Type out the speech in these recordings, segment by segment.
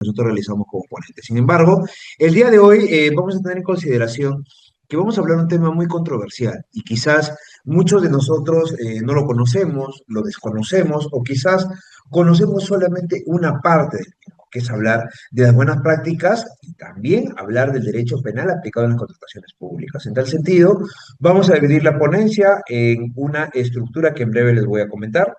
nosotros realizamos como ponentes. Sin embargo, el día de hoy vamos a tener en consideración que vamos a hablar de un tema muy controversial y quizás muchos de nosotros no lo conocemos, lo desconocemos o quizás conocemos solamente una parte del mismo, que es hablar de las buenas prácticas y también hablar del derecho penal aplicado en las contrataciones públicas. En tal sentido, vamos a dividir la ponencia en una estructura que en breve les voy a comentar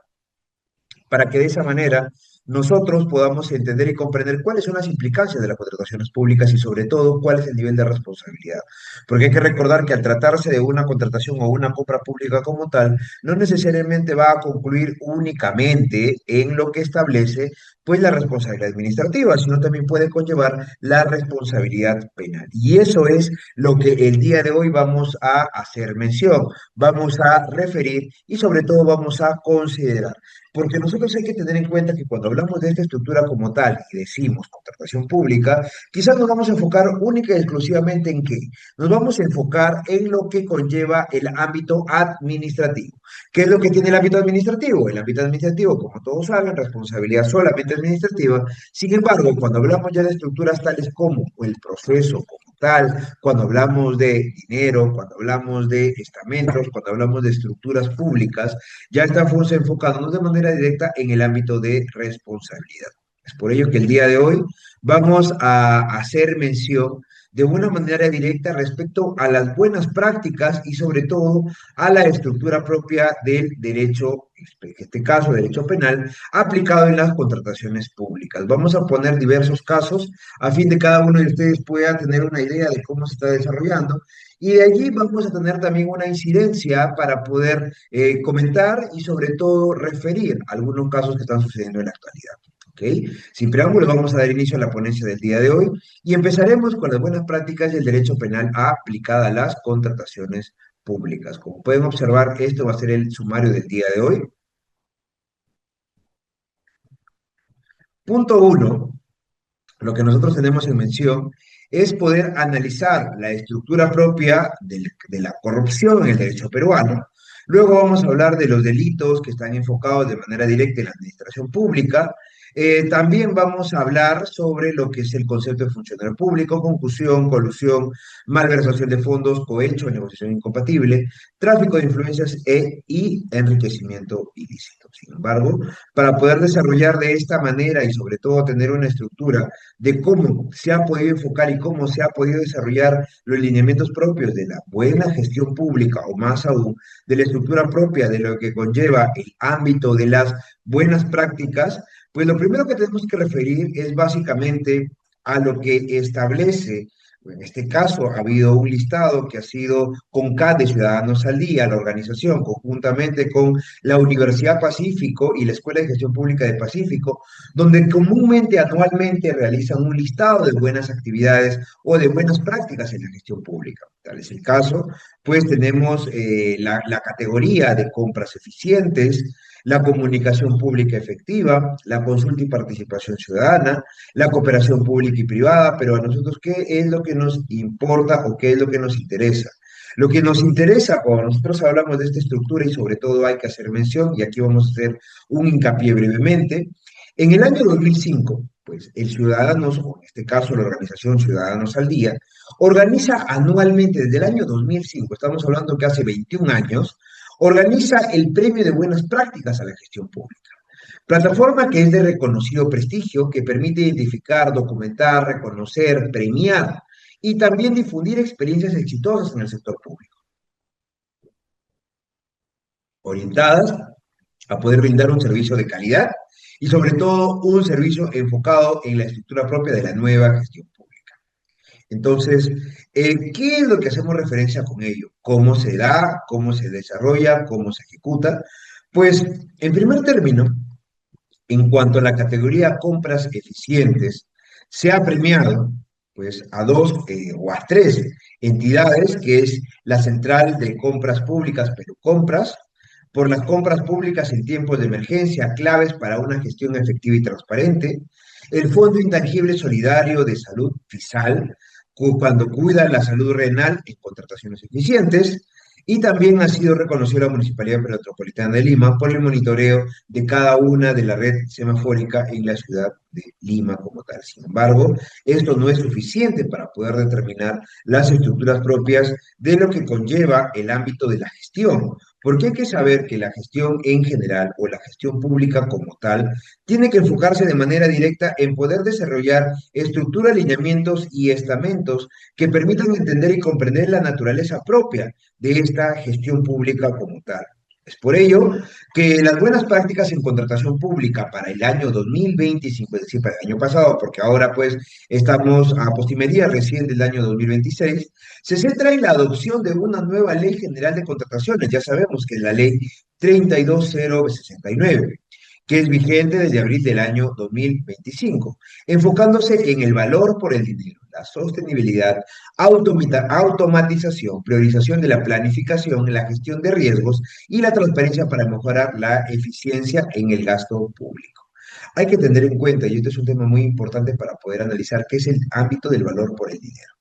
para que de esa manera nosotros podamos entender y comprender cuáles son las implicancias de las contrataciones públicas y sobre todo cuál es el nivel de responsabilidad. Porque hay que recordar que al tratarse de una contratación o una compra pública como tal, no necesariamente va a concluir únicamente en lo que establece pues la responsabilidad administrativa, sino también puede conllevar la responsabilidad penal. Y eso es lo que el día de hoy vamos a hacer mención, vamos a referir y sobre todo vamos a considerar. Porque nosotros hay que tener en cuenta que cuando hablamos de esta estructura como tal y decimos contratación pública, quizás nos vamos a enfocar única y exclusivamente en qué. Nos vamos a enfocar en lo que conlleva el ámbito administrativo. ¿Qué es lo que tiene el ámbito administrativo? El ámbito administrativo, como todos saben, responsabilidad solamente administrativa. Sin embargo, cuando hablamos ya de estructuras tales como el proceso como tal, cuando hablamos de dinero, cuando hablamos de estamentos, cuando hablamos de estructuras públicas, ya estamos enfocándonos de manera directa en el ámbito de responsabilidad. Es por ello que el día de hoy vamos a hacer mención de una manera directa respecto a las buenas prácticas y sobre todo a la estructura propia del derecho, en este caso derecho penal, aplicado en las contrataciones públicas. Vamos a poner diversos casos a fin de cada uno de ustedes pueda tener una idea de cómo se está desarrollando y de allí vamos a tener también una incidencia para poder comentar y sobre todo referir algunos casos que están sucediendo en la actualidad. ¿Ok? Sin preámbulos, vamos a dar inicio a la ponencia del día de hoy y empezaremos con las buenas prácticas del derecho penal aplicada a las contrataciones públicas. Como pueden observar, esto va a ser el sumario del día de hoy. Punto uno, lo que nosotros tenemos en mención es poder analizar la estructura propia de la corrupción en el derecho peruano. Luego vamos a hablar de los delitos que están enfocados de manera directa en la administración pública. También vamos a hablar sobre lo que es el concepto de funcionario público, concusión, colusión, malversación de fondos, cohecho, negociación incompatible, tráfico de influencias y enriquecimiento ilícito. Sin embargo, para poder desarrollar de esta manera y sobre todo tener una estructura de cómo se ha podido enfocar y cómo se ha podido desarrollar los lineamientos propios de la buena gestión pública o más aún de la estructura propia de lo que conlleva el ámbito de las buenas prácticas, pues lo primero que tenemos que referir es básicamente a lo que establece. En este caso, ha habido un listado que ha sido CONCAD de Ciudadanos al Día, la organización, conjuntamente con la Universidad Pacífico y la Escuela de Gestión Pública de Pacífico, donde comúnmente, anualmente, realizan un listado de buenas actividades o de buenas prácticas en la gestión pública. Tal es el caso, pues tenemos la categoría de compras eficientes, la comunicación pública efectiva, la consulta y participación ciudadana, la cooperación pública y privada, pero a nosotros, ¿qué es lo que nos importa o qué es lo que nos interesa? Lo que nos interesa cuando nosotros hablamos de esta estructura y sobre todo hay que hacer mención, y aquí vamos a hacer un hincapié brevemente, en el año 2005, pues el Ciudadanos, o en este caso la organización Ciudadanos al Día, organiza anualmente desde el año 2005, estamos hablando que hace 21 años, organiza el Premio de Buenas Prácticas a la Gestión Pública. Plataforma que es de reconocido prestigio, que permite identificar, documentar, reconocer, premiar y también difundir experiencias exitosas en el sector público, orientadas a poder brindar un servicio de calidad y sobre todo un servicio enfocado en la estructura propia de la nueva gestión pública. Entonces, ¿qué es lo que hacemos referencia con ello? ¿Cómo se da? ¿Cómo se desarrolla? ¿Cómo se ejecuta? Pues, en primer término, en cuanto a la categoría compras eficientes, se ha premiado pues, a dos o a tres entidades, que es la Central de Compras Públicas, pero Compras, por las compras públicas en tiempos de emergencia, claves para una gestión efectiva y transparente, el Fondo Intangible Solidario de Salud FISAL, cuando cuida la salud renal en contrataciones eficientes, Y también ha sido reconocida la Municipalidad Metropolitana de Lima por el monitoreo de cada una de la red semafórica en la ciudad de Lima como tal. Sin embargo, esto no es suficiente para poder determinar las estructuras propias de lo que conlleva el ámbito de la gestión, porque hay que saber que la gestión en general o la gestión pública como tal tiene que enfocarse de manera directa en poder desarrollar estructura, alineamientos y estamentos que permitan entender y comprender la naturaleza propia de esta gestión pública como tal. Es por ello que las buenas prácticas en contratación pública para el año 2025, es decir, para el año pasado, porque ahora pues estamos a postimería recién del año 2026, se centra en la adopción de una nueva ley general de contrataciones. Ya sabemos que es la ley 32069, que es vigente desde abril del año 2025, enfocándose en el valor por el dinero, la sostenibilidad, automatización, priorización de la planificación, la gestión de riesgos y la transparencia para mejorar la eficiencia en el gasto público. Hay que tener en cuenta, y este es un tema muy importante para poder analizar, qué es el ámbito del valor por el dinero.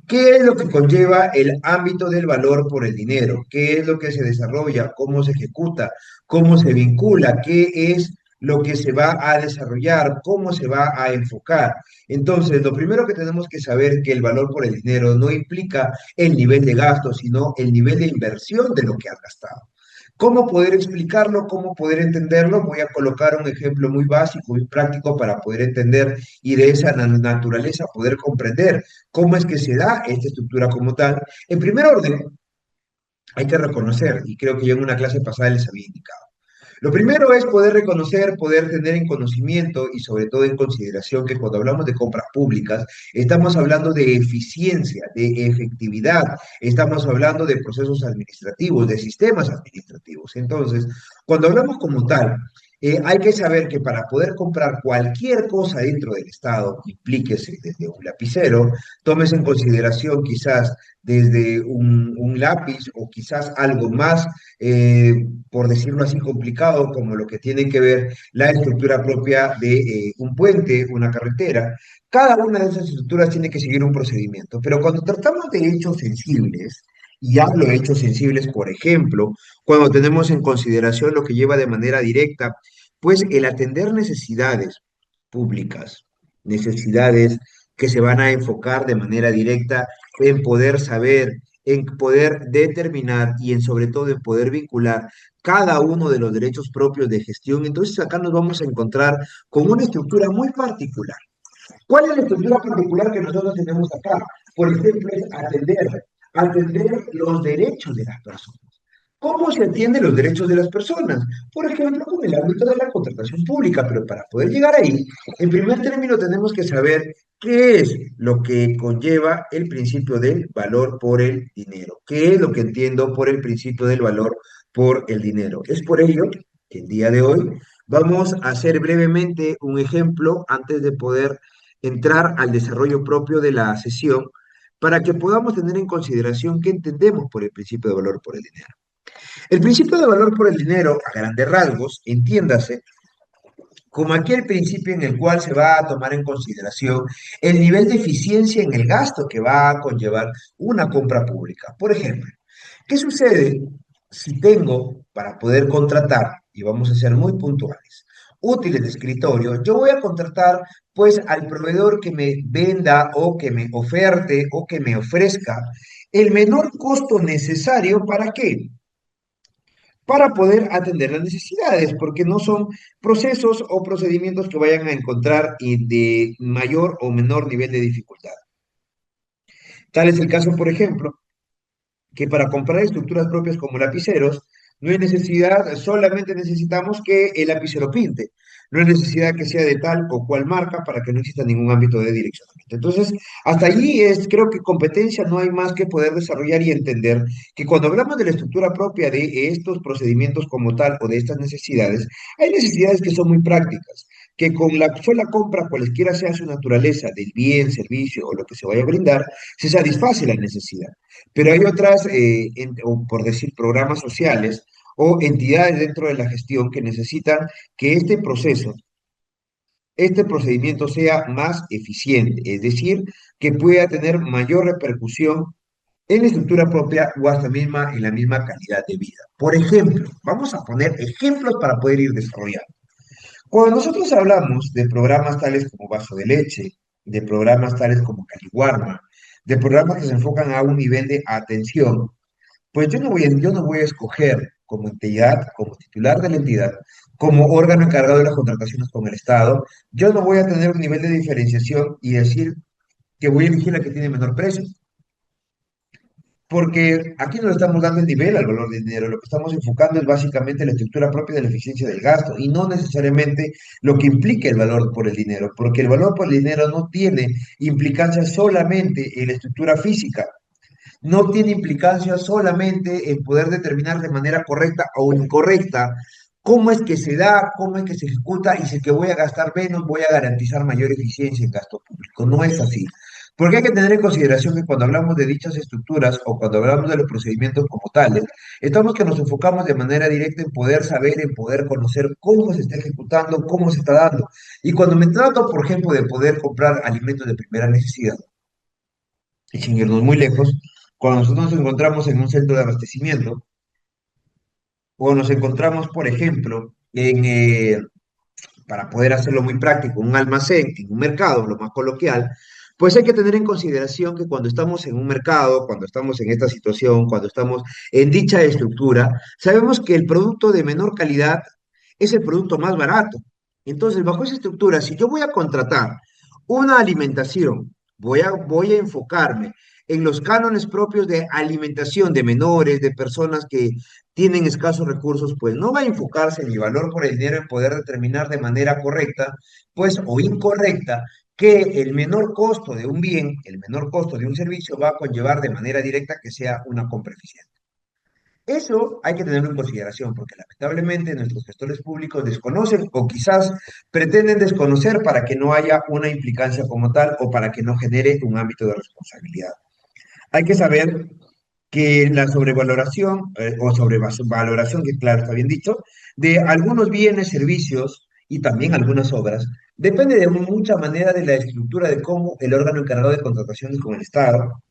¿Qué es lo que conlleva el ámbito del valor por el dinero? ¿Qué es lo que se desarrolla? ¿Cómo se ejecuta? ¿Cómo se vincula? ¿Qué es lo que se va a desarrollar? ¿Cómo se va a enfocar? Entonces, lo primero que tenemos que saber que el valor por el dinero no implica el nivel de gasto, sino el nivel de inversión de lo que has gastado. ¿Cómo poder explicarlo? ¿Cómo poder entenderlo? Voy a colocar un ejemplo muy básico, muy práctico para poder entender y de esa naturaleza poder comprender cómo es que se da esta estructura como tal. En primer orden, hay que reconocer, y creo que yo en una clase pasada les había indicado, lo primero es poder reconocer, poder tener en conocimiento y sobre todo en consideración que cuando hablamos de compras públicas, estamos hablando de eficiencia, de efectividad, estamos hablando de procesos administrativos, de sistemas administrativos. Entonces, cuando hablamos como tal, hay que saber que para poder comprar cualquier cosa dentro del Estado, implíquese desde un lapicero, tomes en consideración quizás desde un lápiz o quizás algo más, por decirlo así, complicado, como lo que tiene que ver la estructura propia de un puente, una carretera. Cada una de esas estructuras tiene que seguir un procedimiento, pero cuando tratamos de hechos sensibles, y hablo de hechos sensibles, por ejemplo, cuando tenemos en consideración lo que lleva de manera directa, pues el atender necesidades públicas, necesidades que se van a enfocar de manera directa en poder saber, en poder determinar y en sobre todo en poder vincular cada uno de los derechos propios de gestión. Entonces acá nos vamos a encontrar con una estructura muy particular. ¿Cuál es la estructura particular que nosotros tenemos acá? Por ejemplo, es atender los derechos de las personas. ¿Cómo se atienden los derechos de las personas? Por ejemplo, con el ámbito de la contratación pública, pero para poder llegar ahí, en primer término tenemos que saber qué es lo que conlleva el principio del valor por el dinero. ¿Qué es lo que entiendo por el principio del valor por el dinero? Es por ello que el día de hoy vamos a hacer brevemente un ejemplo antes de poder entrar al desarrollo propio de la sesión para que podamos tener en consideración qué entendemos por el principio de valor por el dinero. El principio de valor por el dinero, a grandes rasgos, entiéndase, como aquel principio en el cual se va a tomar en consideración el nivel de eficiencia en el gasto que va a conllevar una compra pública. Por ejemplo, ¿qué sucede si tengo para poder contratar, y vamos a ser muy puntuales, útiles de escritorio? Yo voy a contratar pues al proveedor que me venda o que me oferte o que me ofrezca el menor costo necesario. ¿Para qué? Para poder atender las necesidades, porque no son procesos o procedimientos que vayan a encontrar de mayor o menor nivel de dificultad. Tal es el caso, por ejemplo, que para comprar estructuras propias como lapiceros, no hay necesidad, solamente necesitamos que el lapicero pinte. No hay necesidad que sea de tal o cual marca para que no exista ningún ámbito de direccionamiento. Entonces, hasta allí es, creo que competencia no hay más que poder desarrollar y entender que cuando hablamos de la estructura propia de estos procedimientos como tal o de estas necesidades, hay necesidades que son muy prácticas, que con la sola compra, cualesquiera sea su naturaleza del bien, servicio o lo que se vaya a brindar, se satisface la necesidad. Pero hay otras, o por decir, programas sociales o entidades dentro de la gestión que necesitan que este proceso, este procedimiento sea más eficiente, es decir, que pueda tener mayor repercusión en la estructura propia o hasta misma en la misma calidad de vida. Por ejemplo, vamos a poner ejemplos para poder ir desarrollando. Cuando nosotros hablamos de programas tales como Vaso de Leche, de programas tales como Caliwarma, de programas que se enfocan a un nivel de atención, pues yo no voy a escoger como entidad, como titular de la entidad, como órgano encargado de las contrataciones con el Estado, yo no voy a tener un nivel de diferenciación y decir que voy a elegir la que tiene menor precio, porque aquí no le estamos dando el nivel al valor del dinero, lo que estamos enfocando es básicamente la estructura propia de la eficiencia del gasto y no necesariamente lo que implica el valor por el dinero, porque el valor por el dinero no tiene implicancia solamente en la estructura física, no tiene implicancia solamente en poder determinar de manera correcta o incorrecta cómo es que se da, cómo es que se ejecuta y si es que voy a gastar menos, voy a garantizar mayor eficiencia en gasto público. No es así. Porque hay que tener en consideración que cuando hablamos de dichas estructuras o cuando hablamos de los procedimientos como tales, estamos que nos enfocamos de manera directa en poder saber, en poder conocer cómo se está ejecutando, cómo se está dando. Y cuando me trato, por ejemplo, de poder comprar alimentos de primera necesidad, y sin irnos muy lejos, cuando nosotros nos encontramos en un centro de abastecimiento o nos encontramos, por ejemplo, para poder hacerlo muy práctico, en un almacén, en un mercado, lo más coloquial, pues hay que tener en consideración que cuando estamos en un mercado, cuando estamos en esta situación, cuando estamos en dicha estructura, sabemos que el producto de menor calidad es el producto más barato. Entonces, bajo esa estructura, si yo voy a contratar una alimentación, voy a enfocarme en los cánones propios de alimentación de menores, de personas que tienen escasos recursos, pues no va a enfocarse en mi valor por el dinero en poder determinar de manera correcta, pues o incorrecta, que el menor costo de un bien, el menor costo de un servicio va a conllevar de manera directa que sea una compra eficiente. Eso hay que tenerlo en consideración porque lamentablemente nuestros gestores públicos desconocen o quizás pretenden desconocer para que no haya una implicancia como tal o para que no genere un ámbito de responsabilidad. Hay que saber que la sobrevaloración o sobrevaloración, que claro está bien dicho, de algunos bienes, servicios y también algunas obras, depende de mucha manera de la estructura de cómo el órgano encargado de contrataciones con el Estado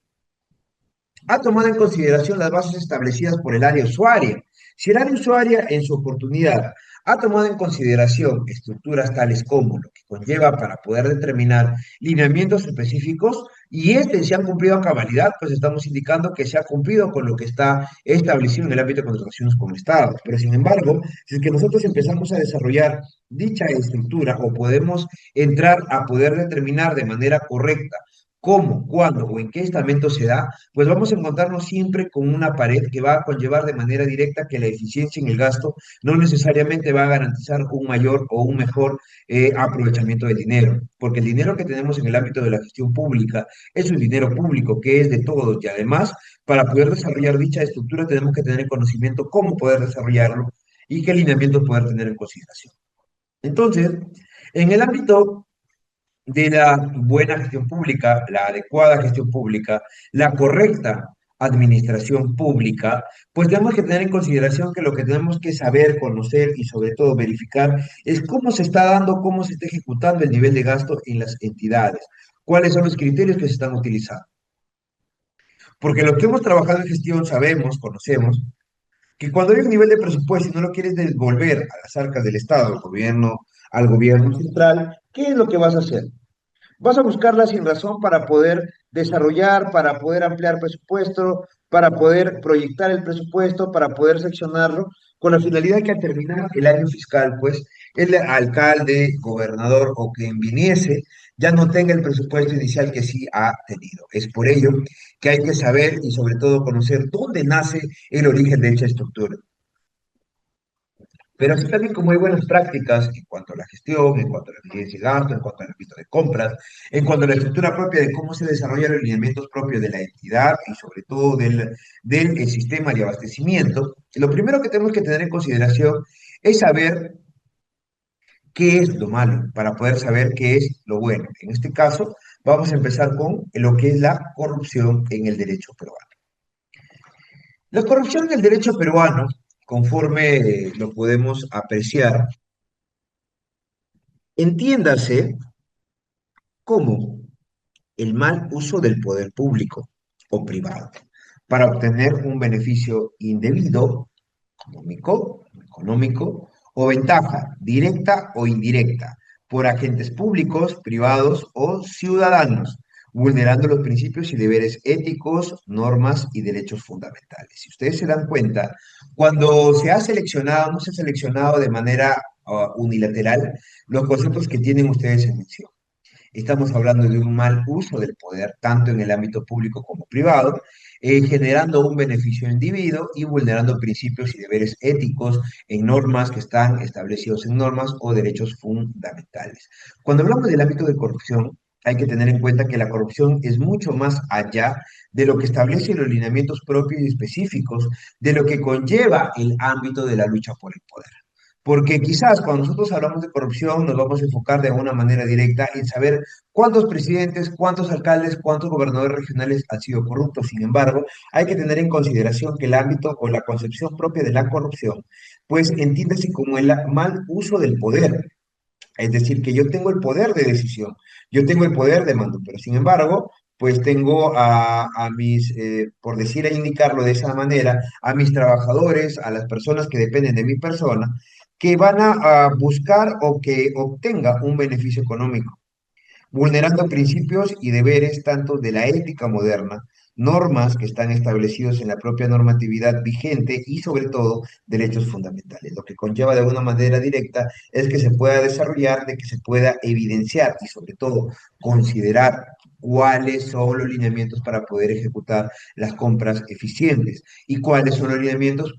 ha tomado en consideración las bases establecidas por el área usuaria. Si el área usuaria en su oportunidad ha tomado en consideración estructuras tales como lo que conlleva para poder determinar lineamientos específicos y este se han cumplido a cabalidad, pues estamos indicando que se ha cumplido con lo que está establecido en el ámbito de contrataciones con el Estado. Pero sin embargo, si es que nosotros empezamos a desarrollar dicha estructura o podemos entrar a poder determinar de manera correcta cómo, cuándo o en qué estamento se da, pues vamos a encontrarnos siempre con una pared que va a conllevar de manera directa que la eficiencia en el gasto no necesariamente va a garantizar un mayor o un mejor aprovechamiento del dinero, porque el dinero que tenemos en el ámbito de la gestión pública es un dinero público que es de todos y además para poder desarrollar dicha estructura tenemos que tener el conocimiento cómo poder desarrollarlo y qué lineamientos poder tener en consideración. Entonces, en el ámbito de la buena gestión pública, la adecuada gestión pública, la correcta administración pública, pues tenemos que tener en consideración que lo que tenemos que saber, conocer y sobre todo verificar es cómo se está dando, cómo se está ejecutando el nivel de gasto en las entidades, cuáles son los criterios que se están utilizando. Porque los que hemos trabajado en gestión sabemos, conocemos, que cuando hay un nivel de presupuesto y no lo quieres devolver a las arcas del Estado, al gobierno central, ¿qué es lo que vas a hacer? Vas a buscarla sin razón para poder desarrollar, para poder ampliar presupuesto, para poder proyectar el presupuesto, para poder seccionarlo, con la finalidad que al terminar el año fiscal, pues el alcalde, gobernador o quien viniese ya no tenga el presupuesto inicial que sí ha tenido. Es por ello que hay que saber y sobre todo conocer dónde nace el origen de dicha estructura. Pero así también como hay buenas prácticas en cuanto a la gestión, en cuanto a la eficiencia de gasto, en cuanto al ámbito de compras, en cuanto a la estructura propia de cómo se desarrollan los lineamientos propios de la entidad y sobre todo del sistema de abastecimiento, lo primero que tenemos que tener en consideración es saber qué es lo malo para poder saber qué es lo bueno. En este caso, vamos a empezar con lo que es la corrupción en el derecho peruano. La corrupción en el derecho peruano, conforme lo podemos apreciar, entiéndase como el mal uso del poder público o privado. para obtener un beneficio indebido, económico o ventaja directa o indirecta por agentes públicos, privados o ciudadanos, vulnerando los principios y deberes éticos, normas y derechos fundamentales. Si ustedes se dan cuenta, cuando se ha seleccionado, no se ha seleccionado de manera unilateral los conceptos que tienen ustedes en mención. Estamos hablando de un mal uso del poder, tanto en el ámbito público como privado, generando un beneficio individuo y vulnerando principios y deberes éticos en normas que están establecidos en normas o derechos fundamentales. Cuando hablamos del ámbito de corrupción, hay que tener en cuenta que la corrupción es mucho más allá de lo que establece los lineamientos propios y específicos de lo que conlleva el ámbito de la lucha por el poder. Porque quizás cuando nosotros hablamos de corrupción nos vamos a enfocar de alguna manera directa en saber cuántos presidentes, cuántos alcaldes, cuántos gobernadores regionales han sido corruptos. Sin embargo, hay que tener en consideración que el ámbito o la concepción propia de la corrupción, pues entiéndase como el mal uso del poder. Es decir, que yo tengo el poder de decisión, yo tengo el poder de mando, pero sin embargo, pues tengo a mis, por decir e indicarlo de esa manera, a mis trabajadores, a las personas que dependen de mi persona, que van a buscar o que obtenga un beneficio económico vulnerando principios y deberes tanto de la ética moderna, normas que están establecidos en la propia normatividad vigente y sobre todo derechos fundamentales. Lo que conlleva de alguna manera directa es que se pueda desarrollar, de que se pueda evidenciar y sobre todo considerar cuáles son los lineamientos para poder ejecutar las compras eficientes y cuáles son los lineamientos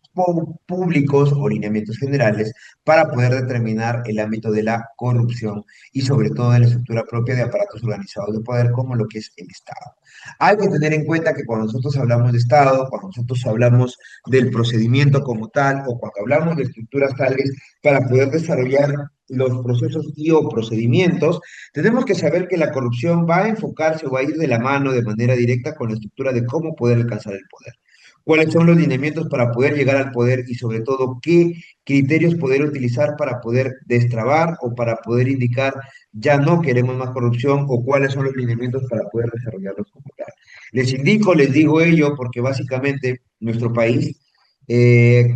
públicos o lineamientos generales para poder determinar el ámbito de la corrupción y sobre todo en la estructura propia de aparatos organizados de poder como lo que es el Estado. Hay que tener en cuenta que cuando nosotros hablamos de Estado, cuando nosotros hablamos del procedimiento como tal o cuando hablamos de estructuras tales para poder desarrollar los procesos y o procedimientos, tenemos que saber que la corrupción va a enfocarse o va a ir de la mano de manera directa con la estructura de cómo poder alcanzar el poder. ¿Cuáles son los lineamientos para poder llegar al poder y sobre todo qué criterios poder utilizar para poder destrabar o para poder indicar ya no queremos más corrupción o cuáles son los lineamientos para poder desarrollarlos como tal? Les indico, les digo ello porque básicamente nuestro país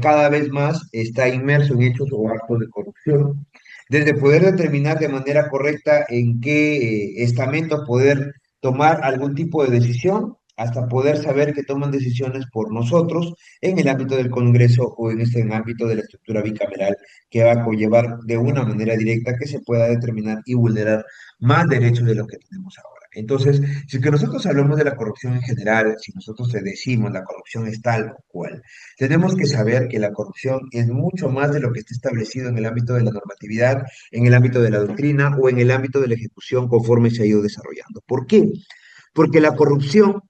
cada vez más está inmerso en hechos o actos de corrupción. Desde poder determinar de manera correcta en qué estamento poder tomar algún tipo de decisión, hasta poder saber que toman decisiones por nosotros en el ámbito del Congreso o en este ámbito de la estructura bicameral que va a conllevar de una manera directa que se pueda determinar y vulnerar más derechos de los que tenemos ahora. Entonces, si es que nosotros hablamos de la corrupción en general, si nosotros te decimos la corrupción es tal o cual, tenemos que saber que la corrupción es mucho más de lo que está establecido en el ámbito de la normatividad, en el ámbito de la doctrina o en el ámbito de la ejecución conforme se ha ido desarrollando. ¿Por qué? Porque la corrupción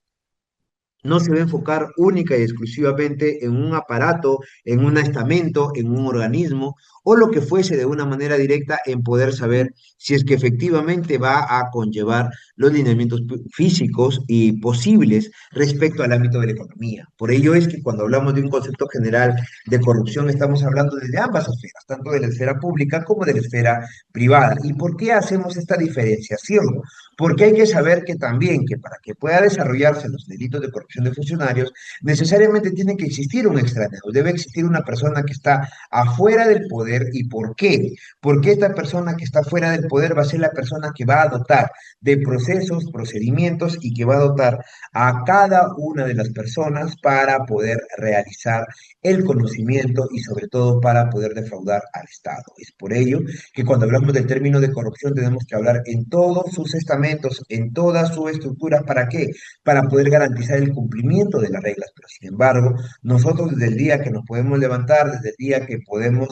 no se va a enfocar única y exclusivamente en un aparato, en un estamento, en un organismo o lo que fuese de una manera directa en poder saber si es que efectivamente va a conllevar los lineamientos físicos y posibles respecto al ámbito de la economía. Por ello es que cuando hablamos de un concepto general de corrupción estamos hablando desde ambas esferas, tanto de la esfera pública como de la esfera privada. ¿Y por qué hacemos esta diferenciación? Porque hay que saber que también, que para que pueda desarrollarse los delitos de corrupción de funcionarios, necesariamente tiene que existir un extraño, debe existir una persona que está afuera del poder. ¿Y por qué? Porque esta persona que está fuera del poder va a ser la persona que va a dotar de procesos, procedimientos y que va a dotar a cada una de las personas para poder realizar el conocimiento y sobre todo para poder defraudar al Estado. Es por ello que cuando hablamos del término de corrupción tenemos que hablar en todos sus estamentos, en toda su estructura. ¿Para qué? Para poder garantizar el cumplimiento de las reglas. Pero sin embargo, nosotros desde el día que nos podemos levantar, desde el día que podemos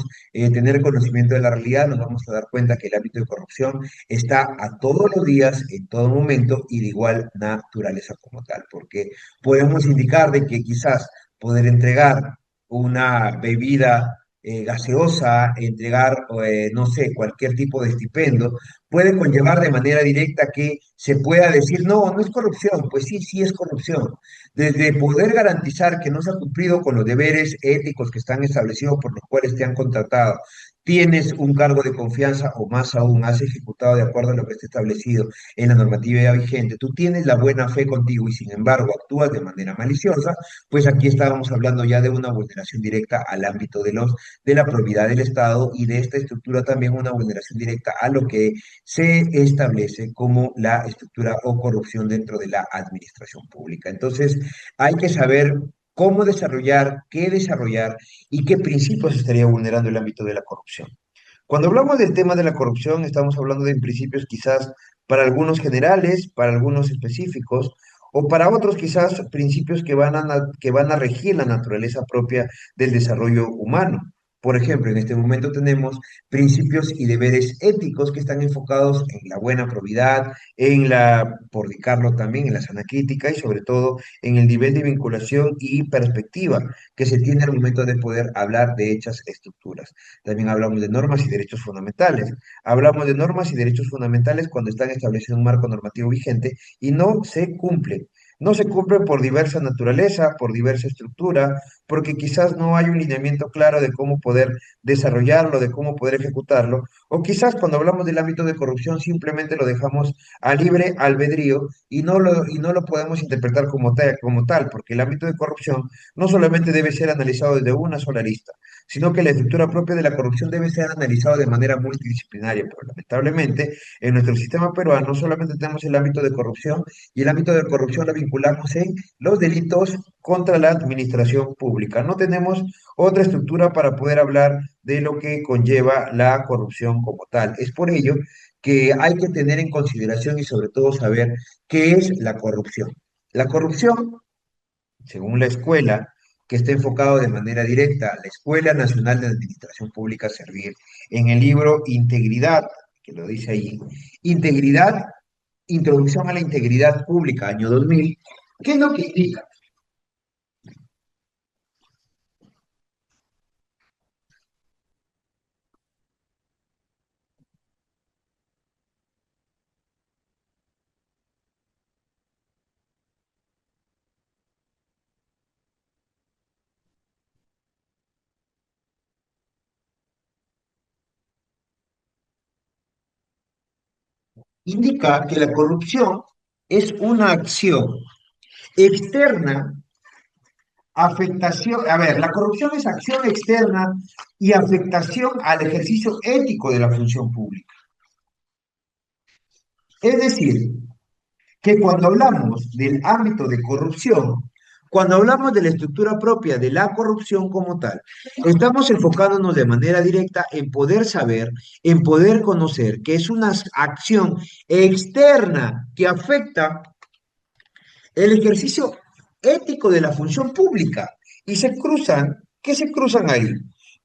tener conocimiento de la realidad, nos vamos a dar cuenta que el ámbito de corrupción está a todos los días, en todo momento y de igual naturaleza como tal, porque podemos indicar de que quizás poder entregar una bebida gaseosa, entregar, no sé, cualquier tipo de estipendio, puede conllevar de manera directa que se pueda decir, no, no es corrupción, pues sí, sí es corrupción. Desde poder garantizar que no se ha cumplido con los deberes éticos que están establecidos por los cuales te han contratado, tienes un cargo de confianza o más aún, has ejecutado de acuerdo a lo que está establecido en la normativa vigente, tú tienes la buena fe contigo y sin embargo actúas de manera maliciosa, pues aquí estábamos hablando ya de una vulneración directa al ámbito de la probidad del Estado y de esta estructura también una vulneración directa a lo que se establece como la estructura o corrupción dentro de la administración pública. Entonces, hay que saber cómo desarrollar, qué desarrollar y qué principios estaría vulnerando el ámbito de la corrupción. Cuando hablamos del tema de la corrupción, estamos hablando de principios quizás para algunos generales, para algunos específicos, o para otros quizás principios que van a regir la naturaleza propia del desarrollo humano. Por ejemplo, en este momento tenemos principios y deberes éticos que están enfocados en la buena probidad, en la, por indicarlo también, en la sana crítica y sobre todo en el nivel de vinculación y perspectiva que se tiene al momento de poder hablar de hechas estructuras. También hablamos de normas y derechos fundamentales. Hablamos de normas y derechos fundamentales cuando están establecidos en un marco normativo vigente y no se cumplen. No se cumplen por diversa naturaleza, por diversa estructura, porque quizás no hay un lineamiento claro de cómo poder desarrollarlo, de cómo poder ejecutarlo, o quizás cuando hablamos del ámbito de corrupción simplemente lo dejamos a libre albedrío y no lo podemos interpretar como tal, porque el ámbito de corrupción no solamente debe ser analizado desde una sola lista, sino que la estructura propia de la corrupción debe ser analizada de manera multidisciplinaria. Pero lamentablemente, en nuestro sistema peruano solamente tenemos el ámbito de corrupción y el ámbito de corrupción lo vinculamos en los delitos contra la administración pública. No tenemos otra estructura para poder hablar de lo que conlleva la corrupción como tal. Es por ello que hay que tener en consideración y sobre todo saber qué es la corrupción. La corrupción según la escuela, que está enfocado de manera directa a la Escuela Nacional de Administración Pública Servir, en el libro Integridad, que lo dice allí, Integridad, Introducción a la Integridad Pública, año 2000, ¿qué es lo que indica? Indica que la corrupción es una acción externa, afectación, a ver, la corrupción es acción externa y afectación al ejercicio ético de la función pública. Es decir, que cuando hablamos del ámbito de corrupción, cuando hablamos de la estructura propia de la corrupción como tal, estamos enfocándonos de manera directa en poder saber, en poder conocer que es una acción externa que afecta el ejercicio ético de la función pública y se cruzan, ¿qué se cruzan ahí?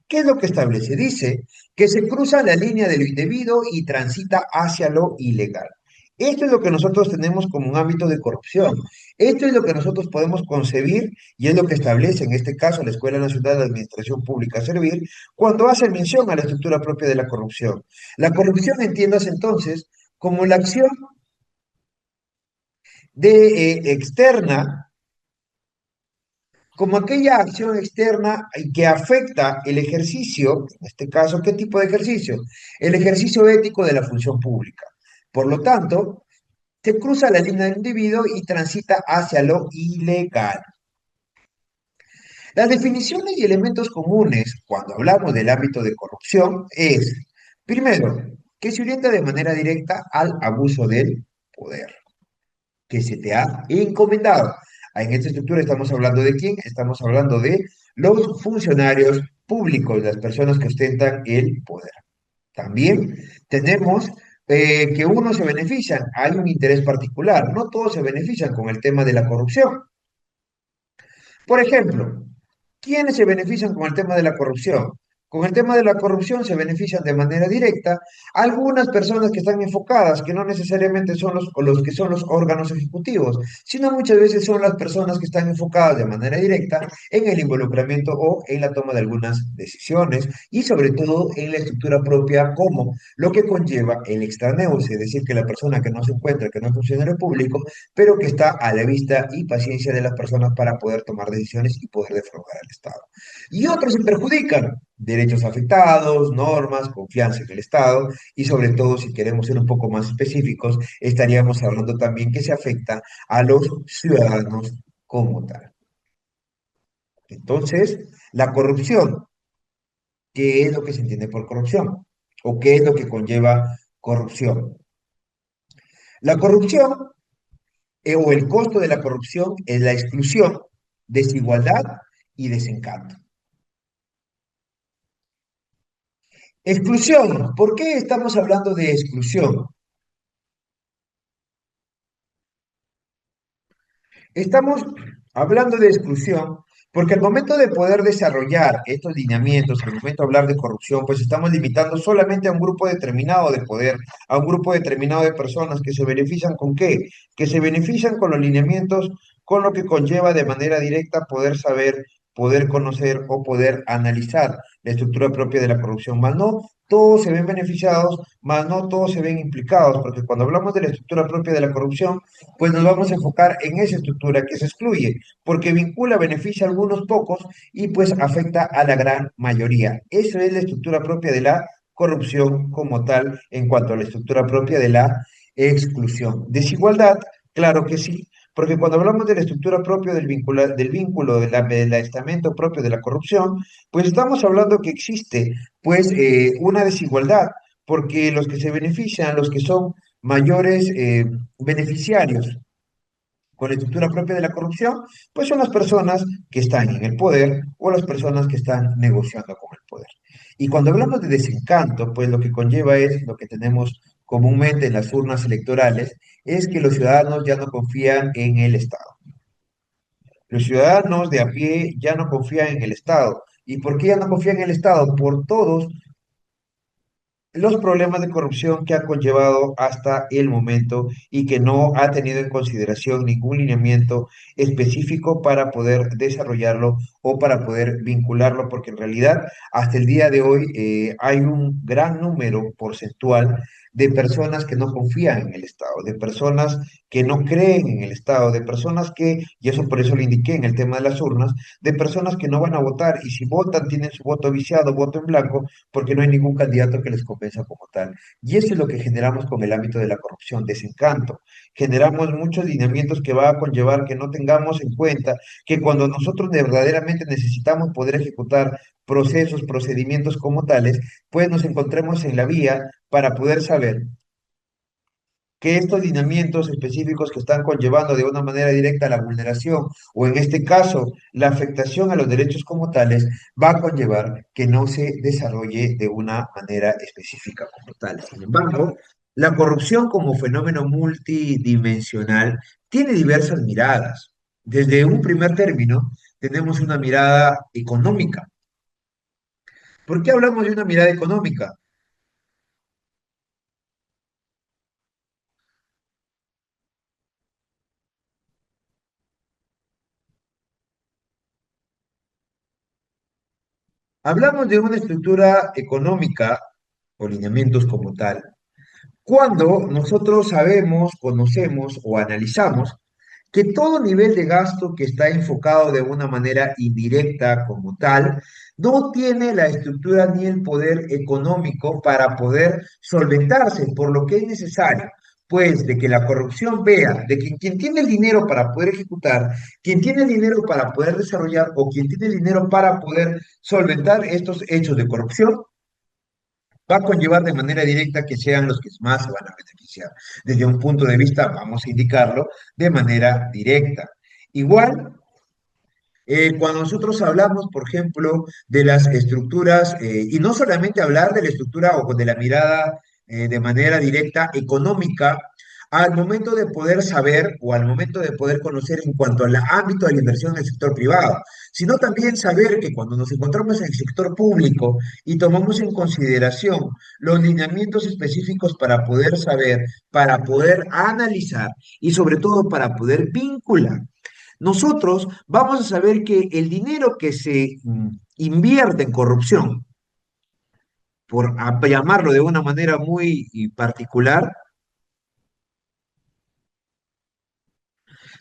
¿Qué es lo que establece? Dice que se cruza la línea de lo indebido y transita hacia lo ilegal. Esto es lo que nosotros tenemos como un ámbito de corrupción. Esto es lo que nosotros podemos concebir y es lo que establece en este caso la Escuela Nacional de Administración Pública Servir cuando hace mención a la estructura propia de la corrupción. La corrupción entiendas entonces como la acción externa como aquella acción externa que afecta el ejercicio, en este caso, ¿qué tipo de ejercicio? El ejercicio ético de la función pública. Por lo tanto, se cruza la línea del individuo y transita hacia lo ilegal. Las definiciones y elementos comunes cuando hablamos del ámbito de corrupción es, primero, que se orienta de manera directa al abuso del poder que se te ha encomendado. En esta estructura estamos hablando de quién? Estamos hablando de los funcionarios públicos, las personas que ostentan el poder. También tenemos que unos se benefician, hay un interés particular, no todos se benefician con el tema de la corrupción. Por ejemplo, ¿quiénes se benefician con el tema de la corrupción? Con el tema de la corrupción se benefician de manera directa algunas personas que están enfocadas, que no necesariamente son los que son los órganos ejecutivos, sino muchas veces son las personas que están enfocadas de manera directa en el involucramiento o en la toma de algunas decisiones y sobre todo en la estructura propia como lo que conlleva el extraneus, es decir, que la persona que no se encuentra, que no es funcionario público, pero que está a la vista y paciencia de las personas para poder tomar decisiones y poder defraudar al Estado. Y otros se perjudican, derechos afectados, normas, confianza en el Estado y sobre todo, si queremos ser un poco más específicos, estaríamos hablando también que se afecta a los ciudadanos como tal. Entonces, la corrupción, ¿qué es lo que se entiende por corrupción? ¿O qué es lo que conlleva corrupción? La corrupción o el costo de la corrupción es la exclusión, desigualdad y desencanto. Exclusión. ¿Por qué estamos hablando de exclusión? Estamos hablando de exclusión porque al momento de poder desarrollar estos lineamientos, al momento de hablar de corrupción, pues estamos limitando solamente a un grupo determinado de poder, a un grupo determinado de personas que se benefician con qué, que se benefician con los lineamientos, con lo que conlleva de manera directa poder saber, poder conocer o poder analizar la estructura propia de la corrupción. Más no todos se ven beneficiados, más no todos se ven implicados, porque cuando hablamos de la estructura propia de la corrupción, pues nos vamos a enfocar en esa estructura que se excluye, porque vincula, beneficia a algunos pocos y pues afecta a la gran mayoría. Eso es la estructura propia de la corrupción como tal en cuanto a la estructura propia de la exclusión. Desigualdad, claro que sí, porque cuando hablamos de la estructura propia del vínculo, del estamento propio de la corrupción, pues estamos hablando que existe pues una desigualdad, porque los que se benefician, los que son mayores beneficiarios con la estructura propia de la corrupción, pues son las personas que están en el poder o las personas que están negociando con el poder. Y cuando hablamos de desencanto, pues lo que conlleva es lo que tenemos comúnmente en las urnas electorales, es que los ciudadanos ya no confían en el Estado. Los ciudadanos de a pie ya no confían en el Estado. ¿Y por qué ya no confían en el Estado? Por todos los problemas de corrupción que ha conllevado hasta el momento y que no ha tenido en consideración ningún lineamiento específico para poder desarrollarlo o para poder vincularlo, porque en realidad hasta el día de hoy hay un gran número porcentual de personas que no confían en el Estado, de personas que no creen en el Estado, de personas que, y eso por eso lo indiqué en el tema de las urnas, de personas que no van a votar y si votan tienen su voto viciado, voto en blanco, porque no hay ningún candidato que les convenza como tal. Y eso es lo que generamos con el ámbito de la corrupción, desencanto. Generamos muchos lineamientos que va a conllevar que no tengamos en cuenta que cuando nosotros verdaderamente necesitamos poder ejecutar procesos, procedimientos como tales, pues nos encontremos en la vía para poder saber que estos lineamientos específicos que están conllevando de una manera directa la vulneración o en este caso la afectación a los derechos como tales, va a conllevar que no se desarrolle de una manera específica como tal. Sin embargo, la corrupción como fenómeno multidimensional tiene diversas miradas. Desde un primer término, tenemos una mirada económica. ¿Por qué hablamos de una mirada económica? Hablamos de una estructura económica o lineamientos como tal, cuando nosotros sabemos, conocemos o analizamos que todo nivel de gasto que está enfocado de una manera indirecta como tal, no tiene la estructura ni el poder económico para poder solventarse, por lo que es necesario, pues, de que la corrupción vea, de que quien tiene el dinero para poder ejecutar, quien tiene el dinero para poder desarrollar o quien tiene el dinero para poder solventar estos hechos de corrupción, va a conllevar de manera directa que sean los que más se van a beneficiar. Desde un punto de vista, vamos a indicarlo de manera directa. Igual, cuando nosotros hablamos, por ejemplo, de las estructuras, y no solamente hablar de la estructura o de la mirada de manera directa económica, al momento de poder saber o al momento de poder conocer en cuanto al ámbito de la inversión en el sector privado, sino también saber que cuando nos encontramos en el sector público y tomamos en consideración los lineamientos específicos para poder saber, para poder analizar y sobre todo para poder vincular, nosotros vamos a saber que el dinero que se invierte en corrupción, llamarlo de una manera muy particular,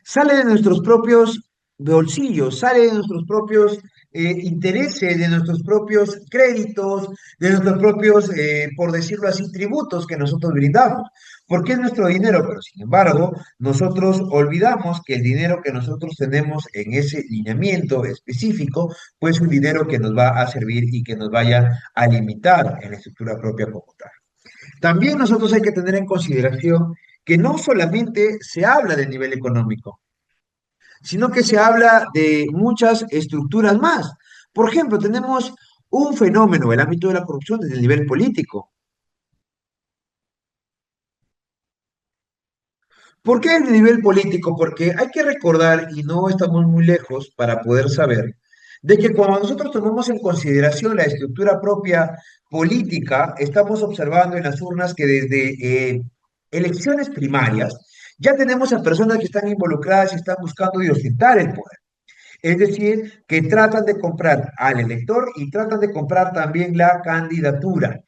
sale de nuestros propios bolsillos, sale de nuestros propios intereses, de nuestros propios créditos, de nuestros propios, por decirlo así, tributos que nosotros brindamos, porque es nuestro dinero, pero sin embargo, nosotros olvidamos que el dinero que nosotros tenemos en ese lineamiento específico, pues un dinero que nos va a servir y que nos vaya a limitar en la estructura propia como tal. También nosotros hay que tener en consideración que no solamente se habla del nivel económico, sino que se habla de muchas estructuras más. Por ejemplo, tenemos un fenómeno, el ámbito de la corrupción desde el nivel político. ¿Por qué el nivel político? Porque hay que recordar, y no estamos muy lejos para poder saber, de que cuando nosotros tomamos en consideración la estructura propia política, estamos observando en las urnas que desde elecciones primarias ya tenemos a personas que están involucradas y están buscando diosentar el poder. Es decir, que tratan de comprar al elector y tratan de comprar también la candidatura.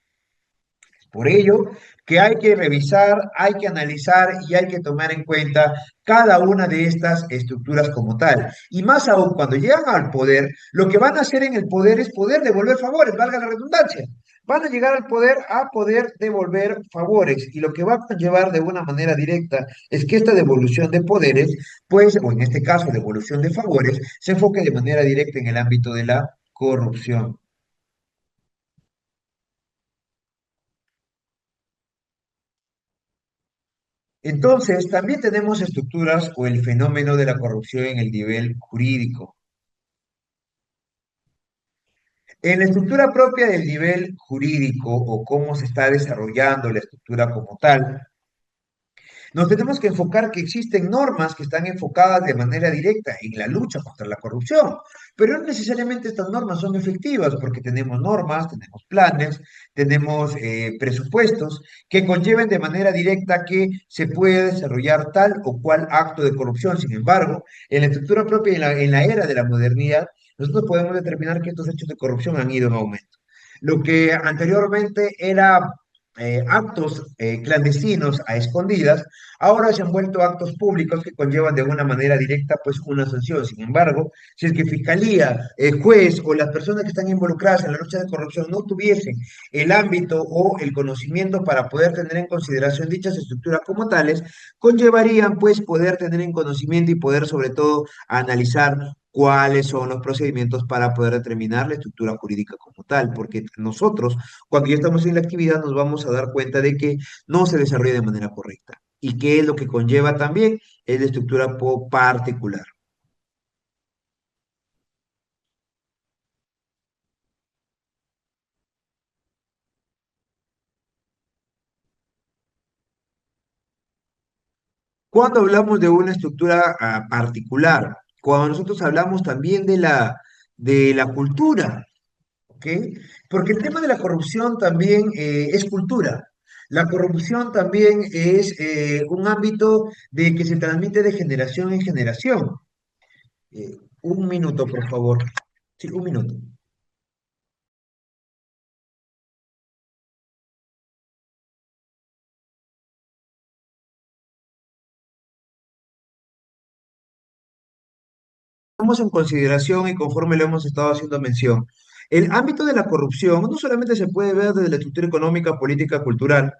Por ello, que hay que revisar, hay que analizar y hay que tomar en cuenta cada una de estas estructuras como tal. Y más aún, cuando llegan al poder, lo que van a hacer en el poder es poder devolver favores, valga la redundancia. Van a llegar al poder a poder devolver favores y lo que va a llevar de una manera directa es que esta devolución de poderes, pues, o en este caso devolución de favores, se enfoque de manera directa en el ámbito de la corrupción. Entonces, también tenemos estructuras o el fenómeno de la corrupción en el nivel jurídico. En la estructura propia del nivel jurídico o cómo se está desarrollando la estructura como tal, nos tenemos que enfocar que existen normas que están enfocadas de manera directa en la lucha contra la corrupción, pero no necesariamente estas normas son efectivas porque tenemos normas, tenemos planes, tenemos presupuestos que conlleven de manera directa que se puede desarrollar tal o cual acto de corrupción. Sin embargo, en la estructura propia y en la era de la modernidad, nosotros podemos determinar que estos hechos de corrupción han ido en aumento. Lo que anteriormente era actos clandestinos a escondidas, ahora se han vuelto actos públicos que conllevan de una manera directa pues una sanción. Sin embargo, si es que fiscalía, juez o las personas que están involucradas en la lucha de corrupción no tuviesen el ámbito o el conocimiento para poder tener en consideración dichas estructuras como tales, conllevarían pues poder tener en conocimiento y poder sobre todo analizar cuáles son los procedimientos para poder determinar la estructura jurídica como tal, porque nosotros cuando ya estamos en la actividad nos vamos a dar cuenta de que no se desarrolla de manera correcta. ¿Y qué es lo que conlleva también? Es la estructura particular. Cuando hablamos de una estructura particular, cuando nosotros hablamos también de la cultura, ¿ok? Porque el tema de la corrupción también es cultura. La corrupción también es un ámbito de que se transmite de generación en generación. Un minuto, por favor. Sí, un minuto. Tomamos en consideración y conforme lo hemos estado haciendo mención, el ámbito de la corrupción no solamente se puede ver desde la estructura económica, política, cultural,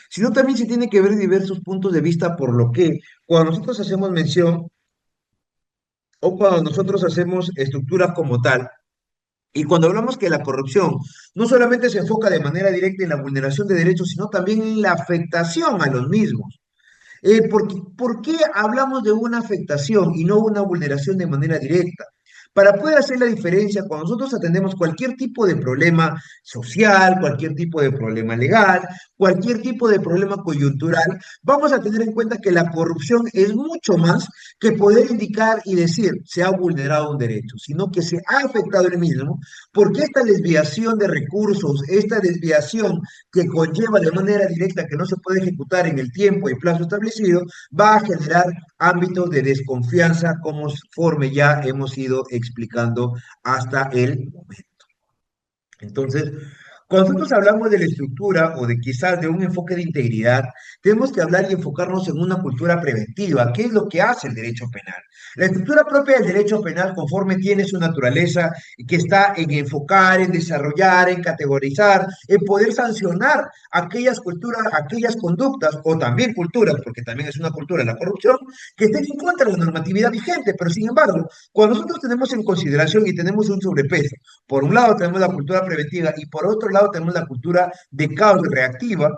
sino también se tiene que ver diversos puntos de vista, por lo que cuando nosotros hacemos mención o cuando nosotros hacemos estructuras como tal, y cuando hablamos que la corrupción no solamente se enfoca de manera directa en la vulneración de derechos, sino también en la afectación a los mismos. ¿Por qué hablamos de una afectación y no una vulneración de manera directa? para poder hacer la diferencia cuando nosotros atendemos cualquier tipo de problema social, cualquier tipo de problema legal, cualquier tipo de problema coyuntural, vamos a tener en cuenta que la corrupción es mucho más que poder indicar y decir se ha vulnerado un derecho, sino que se ha afectado el mismo, porque esta desviación de recursos, esta desviación que conlleva de manera directa que no se puede ejecutar en el tiempo y plazo establecido, va a generar ámbitos de desconfianza, conforme ya hemos ido explicando hasta el momento. Entonces, cuando nosotros hablamos de la estructura o de quizás de un enfoque de integridad, tenemos que hablar y enfocarnos en una cultura preventiva. ¿Qué es lo que hace el derecho penal? La estructura propia del derecho penal, conforme tiene su naturaleza, que está en enfocar, en desarrollar, en categorizar, en poder sancionar aquellas culturas, aquellas conductas, o también culturas, porque también es una cultura la corrupción, que estén en contra de la normatividad vigente. Pero sin embargo, cuando nosotros tenemos en consideración y tenemos un sobrepeso, por un lado tenemos la cultura preventiva y por otro lado tenemos la cultura de caos reactiva,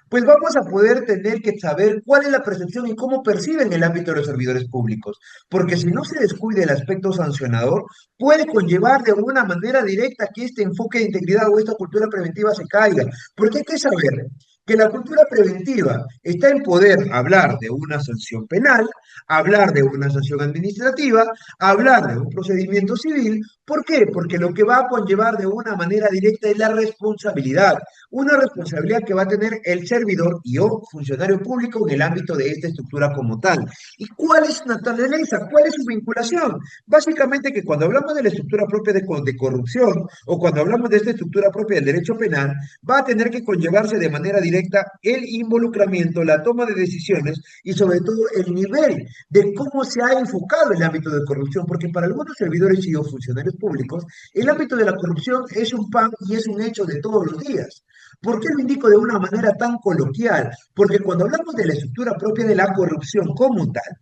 pues vamos a poder tener que saber cuál es la percepción y cómo perciben el ámbito de los servidores públicos. Porque si no se descuide el aspecto sancionador, puede conllevar de alguna manera directa que este enfoque de integridad o esta cultura preventiva se caiga. Porque hay que saber que la cultura preventiva está en poder hablar de una sanción penal, hablar de una sanción administrativa, hablar de un procedimiento civil. ¿Por qué? Porque lo que va a conllevar de una manera directa es la responsabilidad, una responsabilidad que va a tener el servidor y o funcionario público en el ámbito de esta estructura como tal. ¿Y cuál es su naturaleza? ¿Cuál es su vinculación? Básicamente que cuando hablamos de la estructura propia de corrupción o cuando hablamos de esta estructura propia del derecho penal, va a tener que conllevarse de manera directa el involucramiento, la toma de decisiones y sobre todo el nivel de cómo se ha enfocado el ámbito de corrupción, porque para algunos servidores y o funcionarios públicos, el ámbito de la corrupción es un pan y es un hecho de todos los días. ¿Por qué lo indico de una manera tan coloquial? Porque cuando hablamos de la estructura propia de la corrupción como tal,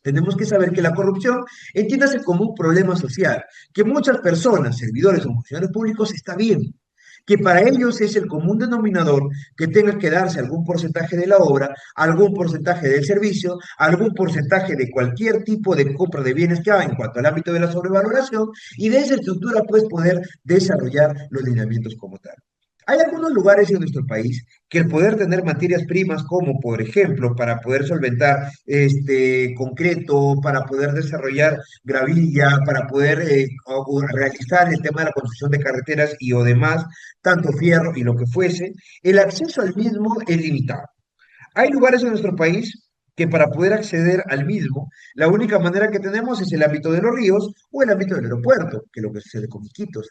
tenemos que saber que la corrupción entiéndase como un problema social, que muchas personas, servidores o funcionarios públicos, está bien, que para ellos es el común denominador que tenga que darse algún porcentaje de la obra, algún porcentaje del servicio, algún porcentaje de cualquier tipo de compra de bienes que haga en cuanto al ámbito de la sobrevaloración, y de esa estructura pues poder desarrollar los lineamientos como tal. Hay algunos lugares en nuestro país que el poder tener materias primas como, por ejemplo, para poder solventar concreto, para poder desarrollar gravilla, para poder o realizar el tema de la construcción de carreteras y o demás, tanto fierro y lo que fuese, el acceso al mismo es limitado. Hay lugares en nuestro país que para poder acceder al mismo, la única manera que tenemos es el ámbito de los ríos o el ámbito del aeropuerto, que es lo que sucede con Iquitos.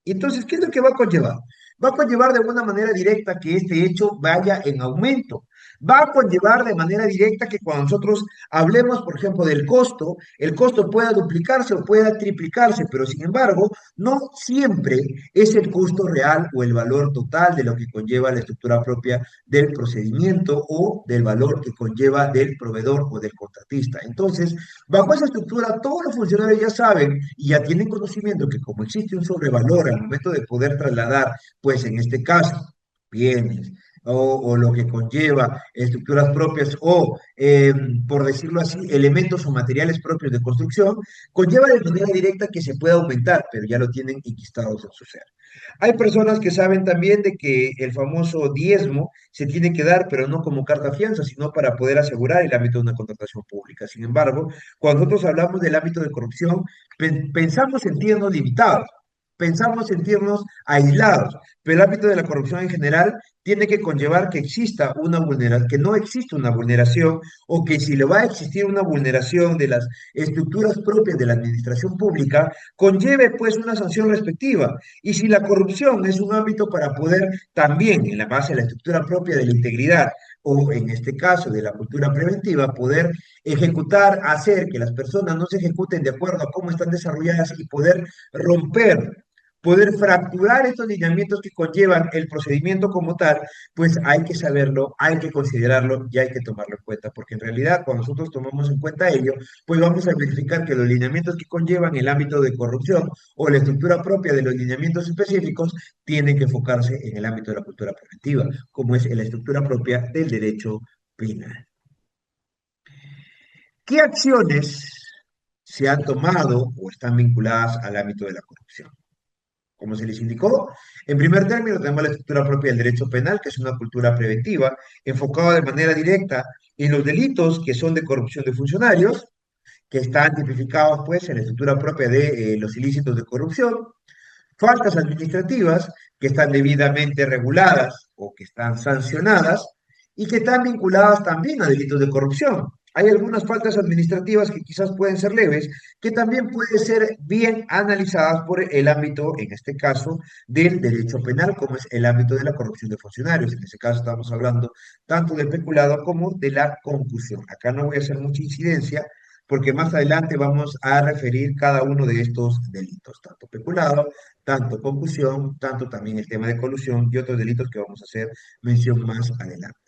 Entonces, ¿qué es lo que va a conllevar? Va a conllevar de una manera directa que este hecho vaya en aumento. Va a conllevar de manera directa que cuando nosotros hablemos, por ejemplo, del costo, el costo pueda duplicarse o pueda triplicarse, pero sin embargo, no siempre es el costo real o el valor total de lo que conlleva la estructura propia del procedimiento o del valor que conlleva del proveedor o del contratista. Entonces, bajo esa estructura, todos los funcionarios ya saben y ya tienen conocimiento que como existe un sobrevalor al momento de poder trasladar, pues en este caso, bienes o lo que conlleva estructuras propias o, por decirlo así, elementos o materiales propios de construcción, conlleva de manera directa que se pueda aumentar, pero ya lo tienen enquistados en su ser. Hay personas que saben también de que el famoso diezmo se tiene que dar, pero no como carta fianza, sino para poder asegurar el ámbito de una contratación pública. Sin embargo, cuando nosotros hablamos del ámbito de corrupción, pensamos en términos limitados, pensamos sentirnos aislados, pero el ámbito de la corrupción en general tiene que conllevar que exista una vulneración, que no existe una vulneración, o que si le va a existir una vulneración de las estructuras propias de la administración pública, conlleve pues una sanción respectiva. Y si la corrupción es un ámbito para poder también, en la base de la estructura propia de la integridad, o en este caso de la cultura preventiva, poder ejecutar, hacer que las personas no se ejecuten de acuerdo a cómo están desarrolladas y poder romper, poder fracturar estos lineamientos que conllevan el procedimiento como tal, pues hay que saberlo, hay que considerarlo y hay que tomarlo en cuenta, porque en realidad cuando nosotros tomamos en cuenta ello, pues vamos a verificar que los lineamientos que conllevan el ámbito de corrupción o la estructura propia de los lineamientos específicos tienen que enfocarse en el ámbito de la cultura preventiva, como es la estructura propia del derecho penal. ¿Qué acciones se han tomado o están vinculadas al ámbito de la corrupción. Como se les indicó, en primer término tenemos la estructura propia del derecho penal, que es una cultura preventiva, enfocada de manera directa en los delitos que son de corrupción de funcionarios, que están tipificados pues en la estructura propia de los ilícitos de corrupción, faltas administrativas que están debidamente reguladas o que están sancionadas y que están vinculadas también a delitos de corrupción. Hay algunas faltas administrativas que quizás pueden ser leves, que también pueden ser bien analizadas por el ámbito, en este caso, del derecho penal, como es el ámbito de la corrupción de funcionarios. En este caso estamos hablando tanto del peculado como de la concusión. Acá no voy a hacer mucha incidencia, porque más adelante vamos a referir cada uno de estos delitos, tanto peculado, tanto concusión, tanto también el tema de colusión y otros delitos que vamos a hacer mención más adelante.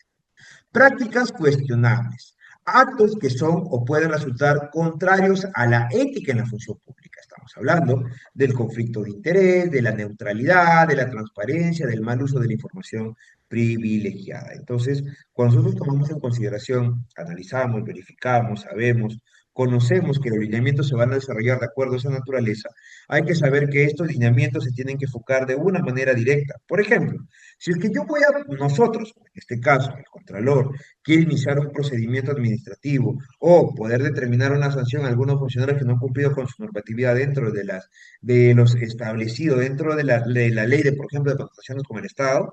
Prácticas cuestionables. Actos que son o pueden resultar contrarios a la ética en la función pública. Estamos hablando del conflicto de interés, de la neutralidad, de la transparencia, del mal uso de la información privilegiada. Entonces, cuando nosotros tomamos en consideración, analizamos, verificamos, sabemos, conocemos que los lineamientos se van a desarrollar de acuerdo a esa naturaleza, hay que saber que estos lineamientos se tienen que enfocar de una manera directa. Por ejemplo, si es que yo voy a, nosotros, en este caso, el Contralor, quiere iniciar un procedimiento administrativo o poder determinar una sanción a algunos funcionarios que no han cumplido con su normatividad dentro de de los establecidos dentro de la ley de, por ejemplo, de contrataciones con el Estado,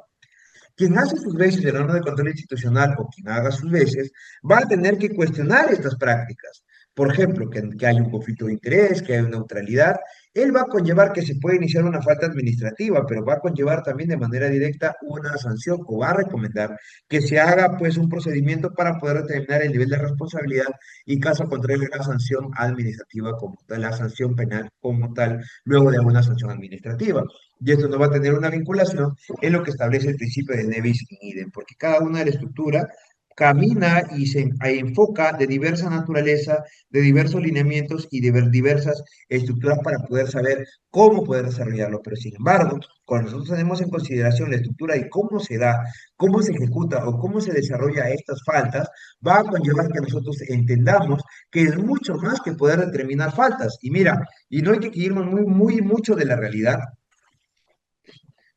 quien hace sus veces el órgano de control institucional o quien haga sus veces va a tener que cuestionar estas prácticas. Por ejemplo, que hay un conflicto de interés, que hay una neutralidad. Él va a conllevar que se puede iniciar una falta administrativa, pero va a conllevar también de manera directa una sanción o va a recomendar que se haga pues un procedimiento para poder determinar el nivel de responsabilidad y caso contrario la sanción administrativa como tal, la sanción penal como tal, luego de una sanción administrativa. Y esto no va a tener una vinculación es lo que establece el principio de Nevis in idem, porque cada una de la estructura camina y se enfoca de diversa naturaleza, de diversos lineamientos y de diversas estructuras para poder saber cómo poder desarrollarlo. Pero sin embargo, cuando nosotros tenemos en consideración la estructura y cómo se da, cómo se ejecuta o cómo se desarrolla estas faltas, va a conllevar que nosotros entendamos que es mucho más que poder determinar faltas. Y mira, y no hay que irnos muy mucho de la realidad.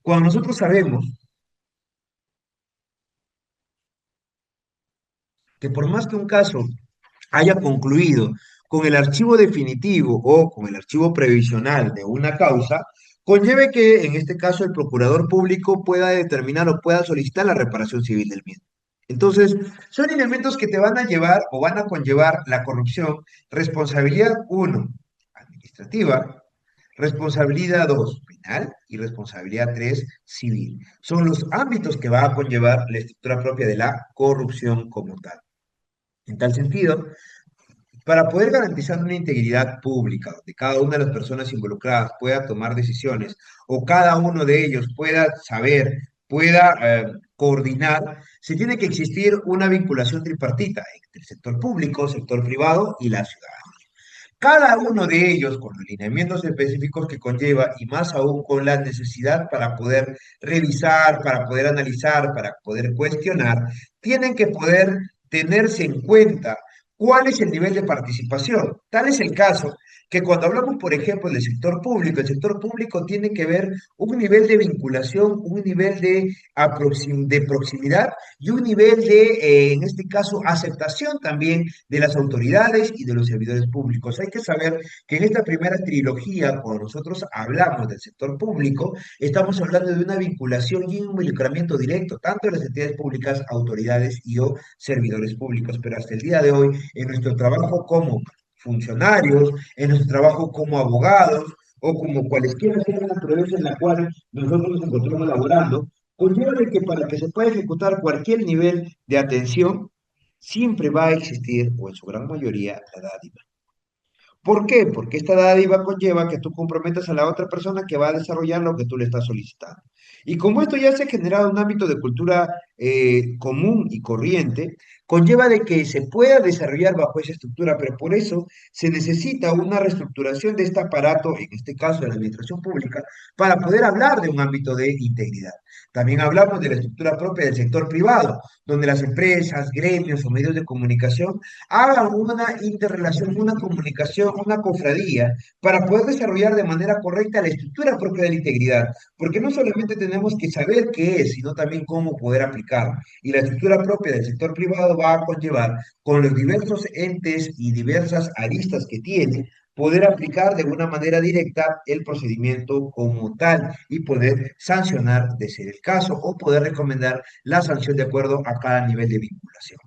Cuando nosotros sabemos que por más que un caso haya concluido con el archivo definitivo o con el archivo previsional de una causa, conlleve que en este caso el procurador público pueda determinar o pueda solicitar la reparación civil del mismo. Entonces, son elementos que te van a llevar o van a conllevar la corrupción, responsabilidad uno, administrativa, responsabilidad 2 penal y responsabilidad 3 civil. Son los ámbitos que va a conllevar la estructura propia de la corrupción como tal. En tal sentido, para poder garantizar una integridad pública, donde cada una de las personas involucradas pueda tomar decisiones o cada uno de ellos pueda saber, pueda coordinar, se tiene que existir una vinculación tripartita entre el sector público, sector privado y la ciudad. Cada uno de ellos con los lineamientos específicos que conlleva y más aún con la necesidad para poder revisar, para poder analizar, para poder cuestionar, tienen que poder tenerse en cuenta cuál es el nivel de participación. Tal es el caso que cuando hablamos, por ejemplo, del sector público, el sector público tiene que ver un nivel de vinculación, un nivel de proximidad y un nivel en este caso, aceptación también de las autoridades y de los servidores públicos. Hay que saber que en esta primera trilogía, cuando nosotros hablamos del sector público, estamos hablando de una vinculación y un involucramiento directo, tanto de las entidades públicas, autoridades y o servidores públicos. Pero hasta el día de hoy, en nuestro trabajo como funcionarios, en nuestro trabajo como abogados, o como cualesquiera sea la naturaleza en la cual nosotros nos encontramos laborando, conlleva de que para que se pueda ejecutar cualquier nivel de atención, siempre va a existir, o en su gran mayoría, la dádiva. ¿Por qué? Porque esta dádiva conlleva que tú comprometas a la otra persona que va a desarrollar lo que tú le estás solicitando. Y como esto ya se ha generado un ámbito de cultura común y corriente, conlleva de que se pueda desarrollar bajo esa estructura, pero por eso se necesita una reestructuración de este aparato, en este caso de la administración pública, para poder hablar de un ámbito de integridad. También hablamos de la estructura propia del sector privado, donde las empresas, gremios o medios de comunicación hagan una interrelación, una comunicación, una cofradía para poder desarrollar de manera correcta la estructura propia de la integridad, porque no solamente tenemos que saber qué es, sino también cómo poder aplicarlo. Y la estructura propia del sector privado va a conllevar, con los diversos entes y diversas aristas que tiene, poder aplicar de una manera directa el procedimiento como tal y poder sancionar de ser el caso o poder recomendar la sanción de acuerdo a cada nivel de vinculación.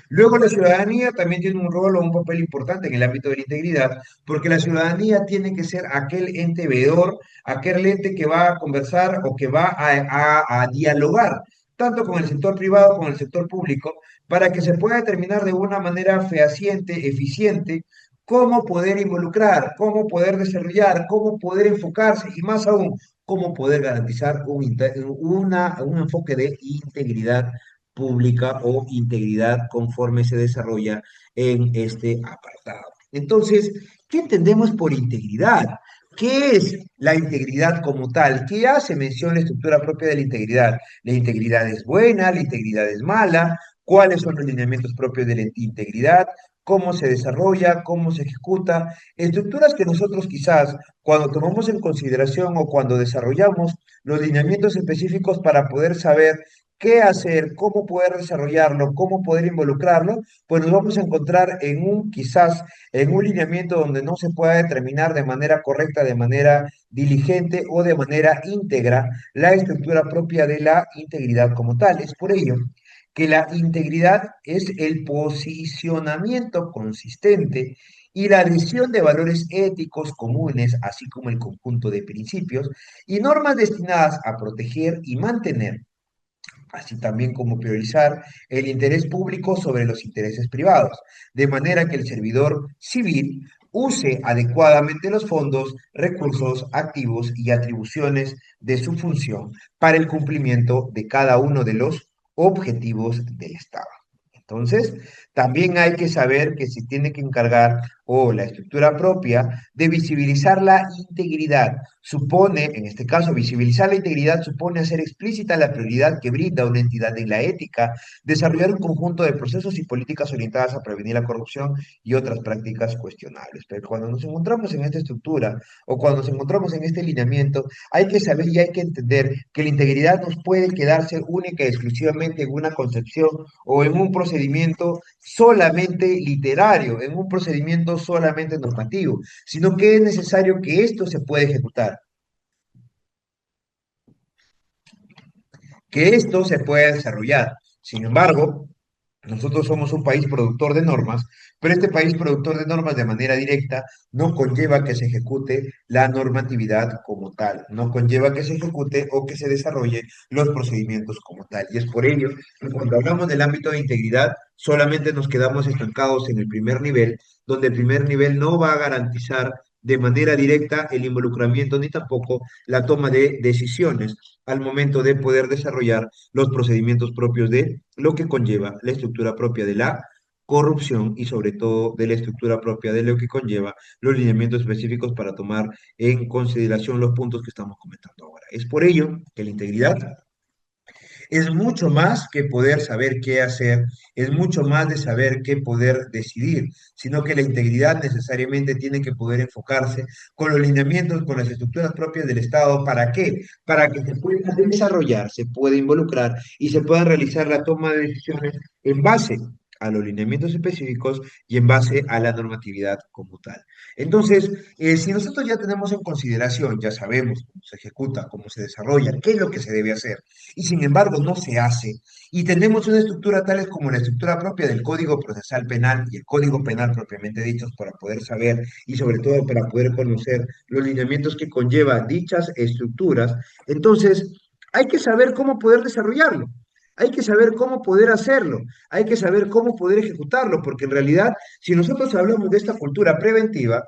Luego la ciudadanía también tiene un rol o un papel importante en el ámbito de la integridad, porque la ciudadanía tiene que ser aquel ente veedor, aquel ente que va a conversar o que va a dialogar tanto con el sector privado como con el sector público, para que se pueda determinar de una manera fehaciente, eficiente, cómo poder involucrar, cómo poder desarrollar, cómo poder enfocarse y más aún, cómo poder garantizar un enfoque de integridad pública o integridad conforme se desarrolla en este apartado. Entonces, ¿qué entendemos por integridad? ¿Qué es la integridad como tal? ¿Qué hace mención la estructura propia de la integridad? ¿La integridad es buena? ¿La integridad es mala? ¿Cuáles son los lineamientos propios de la integridad? ¿Cómo se desarrolla? ¿Cómo se ejecuta? Estructuras que nosotros quizás cuando tomamos en consideración o cuando desarrollamos los lineamientos específicos para poder saber qué hacer, cómo poder desarrollarlo, cómo poder involucrarlo, pues nos vamos a encontrar en quizás, en un lineamiento donde no se pueda determinar de manera correcta, de manera diligente o de manera íntegra la estructura propia de la integridad como tal. Es por ello que la integridad es el posicionamiento consistente y la adhesión de valores éticos comunes, así como el conjunto de principios y normas destinadas a proteger y mantener, así también como priorizar el interés público sobre los intereses privados, de manera que el servidor civil use adecuadamente los fondos, recursos, activos y atribuciones de su función para el cumplimiento de cada uno de los objetivos del Estado. Entonces, también hay que saber que se tiene que encargar o la estructura propia de visibilizar la integridad. Supone, en este caso, visibilizar la integridad supone hacer explícita la prioridad que brinda una entidad en la ética, desarrollar un conjunto de procesos y políticas orientadas a prevenir la corrupción y otras prácticas cuestionables. Pero cuando nos encontramos en esta estructura o cuando nos encontramos en este lineamiento, hay que saber y hay que entender que la integridad nos puede quedarse única y exclusivamente en una concepción o en un procedimiento solamente literario, en un procedimiento solamente normativo, sino que es necesario que esto se pueda ejecutar, que esto se pueda desarrollar. Sin embargo, nosotros somos un país productor de normas, pero este país productor de normas de manera directa no conlleva que se ejecute la normatividad como tal, no conlleva que se ejecute o que se desarrolle los procedimientos como tal. Y es por ello que cuando hablamos del ámbito de integridad, solamente nos quedamos estancados en el primer nivel, donde el primer nivel no va a garantizar de manera directa el involucramiento ni tampoco la toma de decisiones al momento de poder desarrollar los procedimientos propios de lo que conlleva la estructura propia de la corrupción y sobre todo de la estructura propia de lo que conlleva los lineamientos específicos para tomar en consideración los puntos que estamos comentando ahora. Es por ello que la integridad es mucho más que poder saber qué hacer, es mucho más de saber qué poder decidir, sino que la integridad necesariamente tiene que poder enfocarse con los lineamientos, con las estructuras propias del Estado. ¿Para qué? Para que se pueda desarrollar, se pueda involucrar y se pueda realizar la toma de decisiones en base a los lineamientos específicos y en base a la normatividad como tal. Entonces, si nosotros ya tenemos en consideración, ya sabemos cómo se ejecuta, cómo se desarrolla, qué es lo que se debe hacer, y sin embargo no se hace. Y tenemos una estructura tales como la estructura propia del Código Procesal Penal y el Código Penal propiamente dichos para poder saber y sobre todo para poder conocer los lineamientos que conlleva dichas estructuras. Entonces, hay que saber cómo poder desarrollarlo. Hay que saber cómo poder hacerlo, hay que saber cómo poder ejecutarlo, porque en realidad, si nosotros hablamos de esta cultura preventiva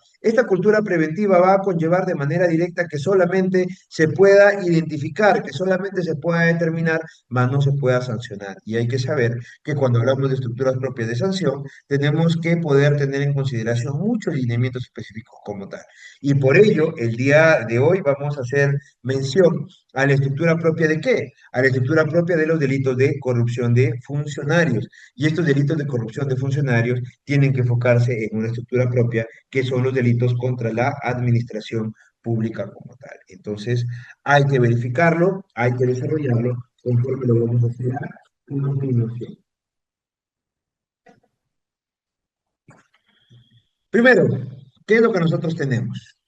va a conllevar de manera directa que solamente se pueda identificar, que solamente se pueda determinar, más no se pueda sancionar. Y hay que saber que cuando hablamos de estructuras propias de sanción, tenemos que poder tener en consideración muchos lineamientos específicos como tal. Y por ello, el día de hoy vamos a hacer mención a la estructura propia de qué, a la estructura propia de los delitos de corrupción de funcionarios. Y estos delitos de corrupción de funcionarios tienen que enfocarse en una estructura propia, que son los delitos contra la administración pública como tal. Entonces, hay que verificarlo, hay que desarrollarlo, conforme lo vamos a hacer a continuación. Primero, ¿qué es lo que nosotros tenemos?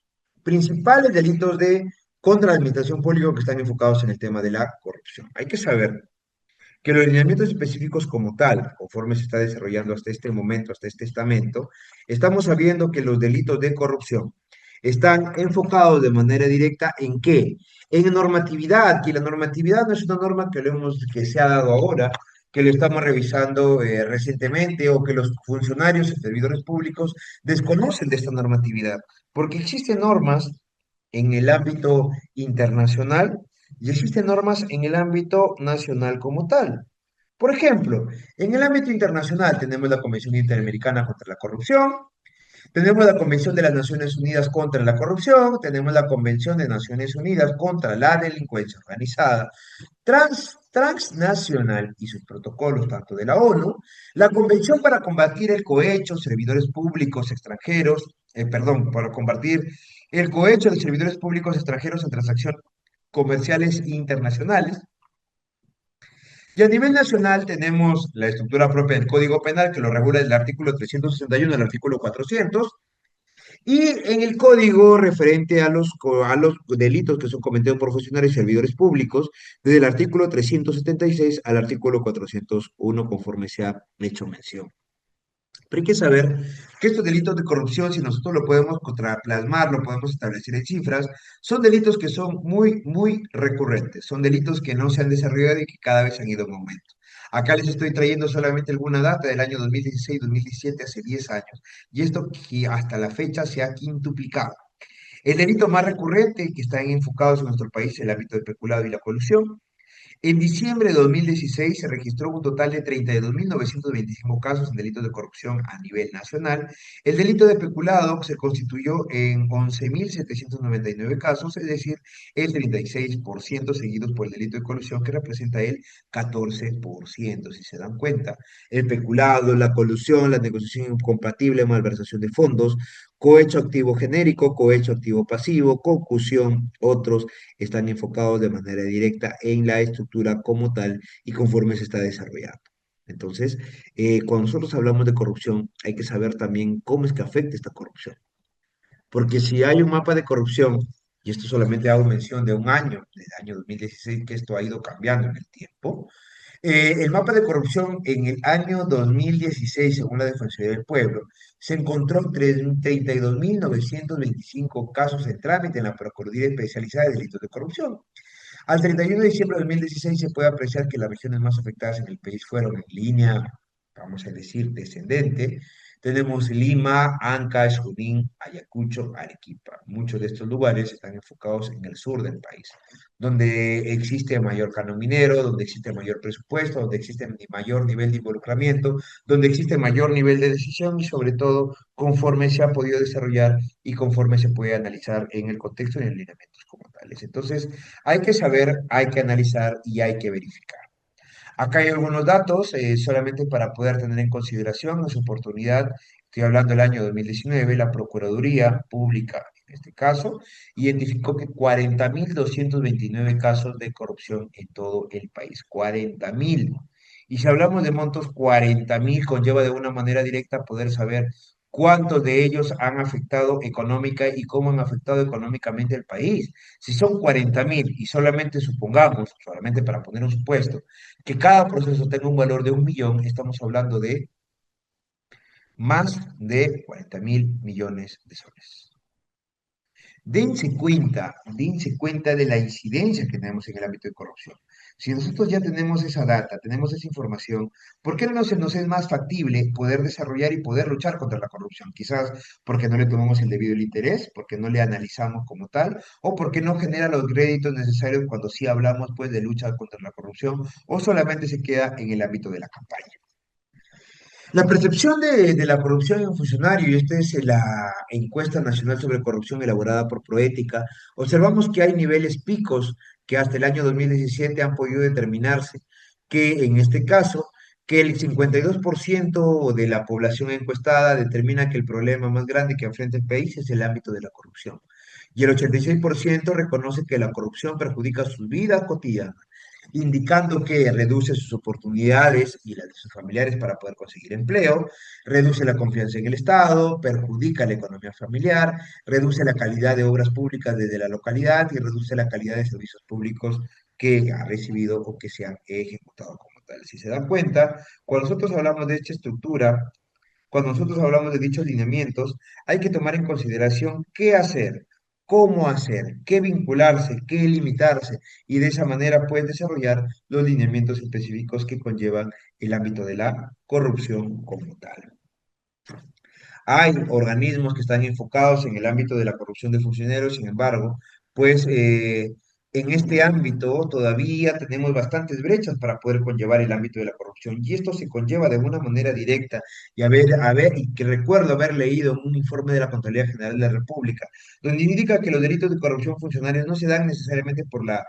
Principales delitos de contra la administración pública que están enfocados en el tema de la corrupción. Hay que saber que los lineamientos específicos como tal, conforme se está desarrollando hasta este momento, hasta este estamento, estamos sabiendo que los delitos de corrupción están enfocados de manera directa en qué? En normatividad, que la normatividad no es una norma que se ha dado ahora, que lo estamos revisando recientemente o que los funcionarios y servidores públicos desconocen de esta normatividad, porque existen normas en el ámbito internacional y existen normas en el ámbito nacional como tal. Por ejemplo, en el ámbito internacional tenemos la Convención Interamericana contra la Corrupción, tenemos la Convención de las Naciones Unidas contra la Corrupción, tenemos la Convención de Naciones Unidas contra la Delincuencia Organizada, transnacional y sus protocolos, tanto de la ONU, la Convención para combatir el cohecho, servidores públicos extranjeros, perdón, para combatir el cohecho de servidores públicos extranjeros en transacciones comerciales internacionales. Y a nivel nacional tenemos la estructura propia del Código Penal, que lo regula desde el artículo 361 al artículo 400, y en el código referente a los delitos que son cometidos por funcionarios y servidores públicos, desde el artículo 376 al artículo 401, conforme se ha hecho mención. Pero hay que saber que estos delitos de corrupción, si nosotros lo podemos contraplasmar, lo podemos establecer en cifras, son delitos que son muy, muy recurrentes, son delitos que no se han desarrollado y que cada vez han ido en aumento. Acá les estoy trayendo solamente alguna data del año 2016-2017, hace 10 años, y esto que hasta la fecha se ha quintuplicado. El delito más recurrente que están enfocados en nuestro país es el ámbito del peculado y la colusión. En diciembre de 2016 se registró un total de 32.925 casos en delitos de corrupción a nivel nacional. El delito de peculado se constituyó en 11.799 casos, es decir, el 36%, seguidos por el delito de colusión, que representa el 14%, si se dan cuenta. El peculado, la colusión, la negociación incompatible, malversación de fondos, cohecho activo genérico, cohecho activo pasivo, concusión, otros están enfocados de manera directa en la estructura como tal y conforme se está desarrollando. Entonces, cuando nosotros hablamos de corrupción, hay que saber también cómo es que afecta esta corrupción. Porque si hay un mapa de corrupción, y esto solamente hago mención de un año, del año 2016, que esto ha ido cambiando en el tiempo, el mapa de corrupción en el año 2016, según la Defensoría del Pueblo, se encontró 32.925 casos en trámite en la Procuraduría Especializada de Delitos de Corrupción. Al 31 de diciembre de 2016 se puede apreciar que las regiones más afectadas en el país fueron en línea, vamos a decir, descendente. Tenemos Lima, Ancash, Junín, Ayacucho, Arequipa. Muchos de estos lugares están enfocados en el sur del país, donde existe mayor canon minero, donde existe mayor presupuesto, donde existe mayor nivel de involucramiento, donde existe mayor nivel de decisión y sobre todo conforme se ha podido desarrollar y conforme se puede analizar en el contexto y en lineamientos como tales. Entonces, hay que saber, hay que analizar y hay que verificar. Acá hay algunos datos, solamente para poder tener en consideración en su oportunidad. Estoy hablando del año 2019, la Procuraduría Pública, en este caso, identificó que 40.229 casos de corrupción en todo el país. 40.000. Y si hablamos de montos, 40.000 conlleva de una manera directa poder saber cuántos de ellos han afectado económica y cómo han afectado económicamente al país. Si son 40.000 y solamente supongamos, solamente para poner un supuesto, que cada proceso tenga un valor de 1 millón, estamos hablando de más de 40.000 millones de soles. dense cuenta de la incidencia que tenemos en el ámbito de corrupción. Si nosotros ya tenemos esa data, tenemos esa información, ¿por qué no se nos es más factible poder desarrollar y poder luchar contra la corrupción? Quizás porque no le tomamos el debido interés, porque no le analizamos como tal, o porque no genera los créditos necesarios cuando sí hablamos pues de lucha contra la corrupción, o solamente se queda en el ámbito de la campaña. La percepción de la corrupción en un funcionario, y esta es la encuesta nacional sobre corrupción elaborada por Proética, observamos que hay niveles picos que hasta el año 2017 han podido determinarse, que en este caso, que el 52% de la población encuestada determina que el problema más grande que enfrenta el país es el ámbito de la corrupción. Y el 86% reconoce que la corrupción perjudica su vida cotidiana, indicando que reduce sus oportunidades y las de sus familiares para poder conseguir empleo, reduce la confianza en el Estado, perjudica la economía familiar, reduce la calidad de obras públicas desde la localidad y reduce la calidad de servicios públicos que ha recibido o que se han ejecutado como tal. Si se dan cuenta, cuando nosotros hablamos de esta estructura, cuando nosotros hablamos de dichos lineamientos, hay que tomar en consideración qué hacer, cómo hacer, qué vincularse, qué limitarse, y de esa manera puedes desarrollar los lineamientos específicos que conllevan el ámbito de la corrupción como tal. Hay organismos que están enfocados en el ámbito de la corrupción de funcionarios, sin embargo, pues en este ámbito todavía tenemos bastantes brechas para poder conllevar el ámbito de la corrupción y esto se conlleva de una manera directa y que recuerdo haber leído un informe de la Contraloría General de la República, donde indica que los delitos de corrupción funcionarios no se dan necesariamente por la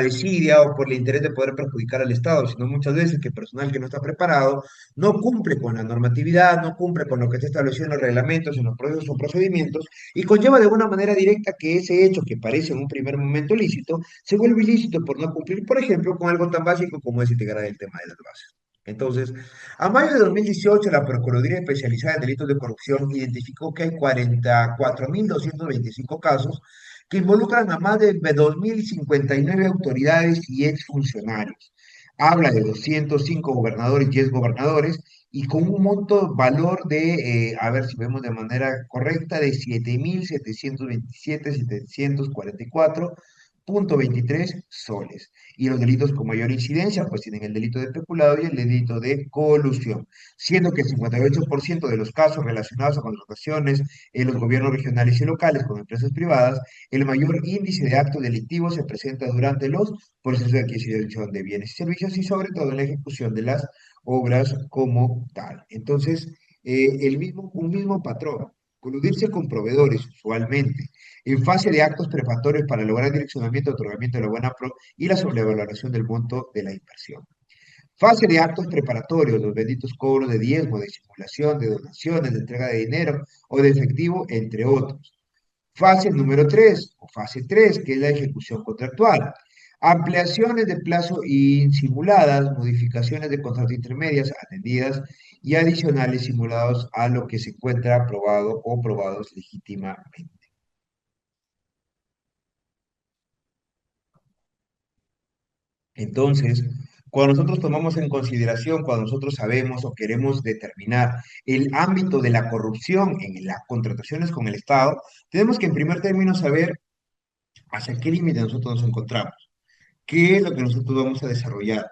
desidia o por el interés de poder perjudicar al Estado, sino muchas veces que personal que no está preparado no cumple con la normatividad, no cumple con lo que está establecido en los reglamentos, en los procesos o procedimientos, y conlleva de una manera directa que ese hecho que parece en un primer momento lícito, se vuelve ilícito por no cumplir, por ejemplo, con algo tan básico como es integrar el tema de las bases. Entonces, a mayo de 2018, la Procuraduría Especializada en Delitos de Corrupción identificó que hay 44.225 casos que involucran a más de 2.059 autoridades y exfuncionarios. Habla de 205 gobernadores y exgobernadores y con un monto valor de, a ver si vemos de manera correcta, de 7.727.744.23 soles. Y los delitos con mayor incidencia, pues tienen el delito de peculado y el delito de colusión, siendo que el 58% de los casos relacionados a contrataciones en los gobiernos regionales y locales con empresas privadas, el mayor índice de actos delictivos se presenta durante los procesos de adquisición de bienes y servicios y sobre todo en la ejecución de las obras como tal. Entonces, un mismo patrón, coludirse con proveedores usualmente, en fase de actos preparatorios para lograr direccionamiento, otorgamiento de la buena pro y la sobrevaloración del monto de la inversión. Fase de actos preparatorios, los benditos cobros de diezmo, de simulación, de donaciones, de entrega de dinero o de efectivo, entre otros. Fase número 3 o fase 3 que es la ejecución contractual. Ampliaciones de plazo simuladas, modificaciones de contrato intermedias atendidas y adicionales simulados a lo que se encuentra aprobado o probados legítimamente. Entonces, cuando nosotros tomamos en consideración, cuando nosotros sabemos o queremos determinar el ámbito de la corrupción en las contrataciones con el Estado, tenemos que en primer término saber hacia qué límite nosotros nos encontramos, qué es lo que nosotros vamos a desarrollar,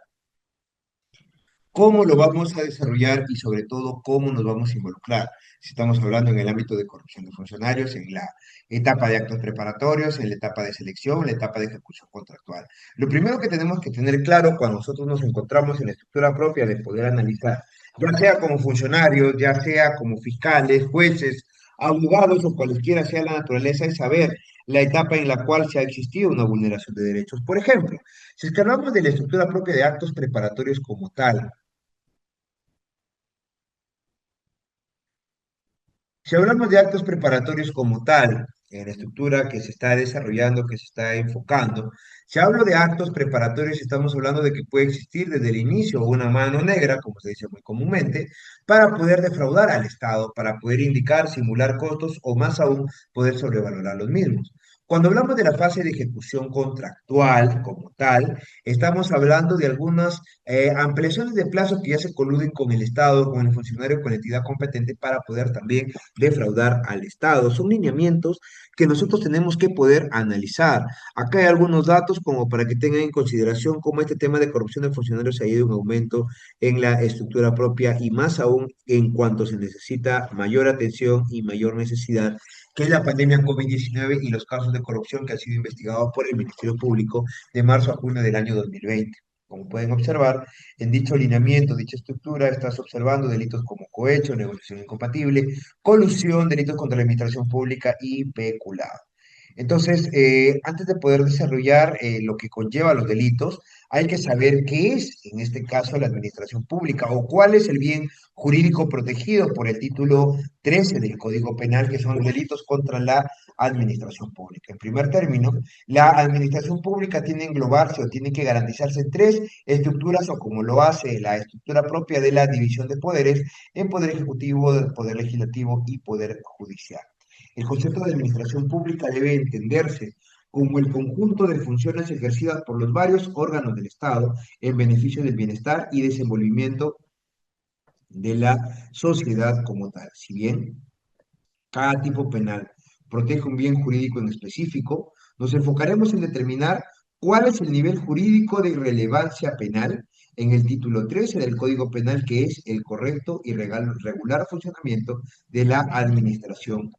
cómo lo vamos a desarrollar y sobre todo cómo nos vamos a involucrar. Si estamos hablando en el ámbito de corrupción de funcionarios, en la etapa de actos preparatorios, en la etapa de selección, en la etapa de ejecución contractual. Lo primero que tenemos que tener claro cuando nosotros nos encontramos en la estructura propia de poder analizar, ya sea como funcionarios, ya sea como fiscales, jueces, abogados o cualquiera sea la naturaleza, es saber la etapa en la cual se ha existido una vulneración de derechos. Por ejemplo, si es que hablamos de la estructura propia de actos preparatorios como tal, si hablamos de actos preparatorios como tal, en la estructura que se está desarrollando, que se está enfocando, si hablo de actos preparatorios, estamos hablando de que puede existir desde el inicio una mano negra, como se dice muy comúnmente, para poder defraudar al Estado, para poder indicar, simular costos o más aún, poder sobrevalorar los mismos. Cuando hablamos de la fase de ejecución contractual como tal, estamos hablando de algunas ampliaciones de plazo que ya se coluden con el Estado, con el funcionario, con la entidad competente para poder también defraudar al Estado. Son lineamientos que nosotros tenemos que poder analizar. Acá hay algunos datos como para que tengan en consideración cómo este tema de corrupción de funcionarios ha ido en aumento en la estructura propia y más aún en cuanto se necesita mayor atención y mayor necesidad, que es la pandemia COVID-19 y los casos de corrupción que han sido investigados por el Ministerio Público de marzo a junio del año 2020. Como pueden observar, en dicho alineamiento, dicha estructura, estás observando delitos como cohecho, negociación incompatible, colusión, delitos contra la administración pública y peculado. Entonces, antes de poder desarrollar lo que conlleva los delitos, hay que saber qué es, en este caso, la administración pública o cuál es el bien jurídico protegido por el título 13 del Código Penal, que son los delitos contra la administración pública. En primer término, la administración pública tiene que englobarse o tiene que garantizarse en tres estructuras o como lo hace la estructura propia de la división de poderes en poder ejecutivo, poder legislativo y poder judicial. El concepto de administración pública debe entenderse como el conjunto de funciones ejercidas por los varios órganos del Estado en beneficio del bienestar y desenvolvimiento de la sociedad como tal. Si bien cada tipo penal protege un bien jurídico en específico, nos enfocaremos en determinar cuál es el nivel jurídico de irrelevancia penal en el título 13 del Código Penal, que es el correcto y regular funcionamiento de la administración.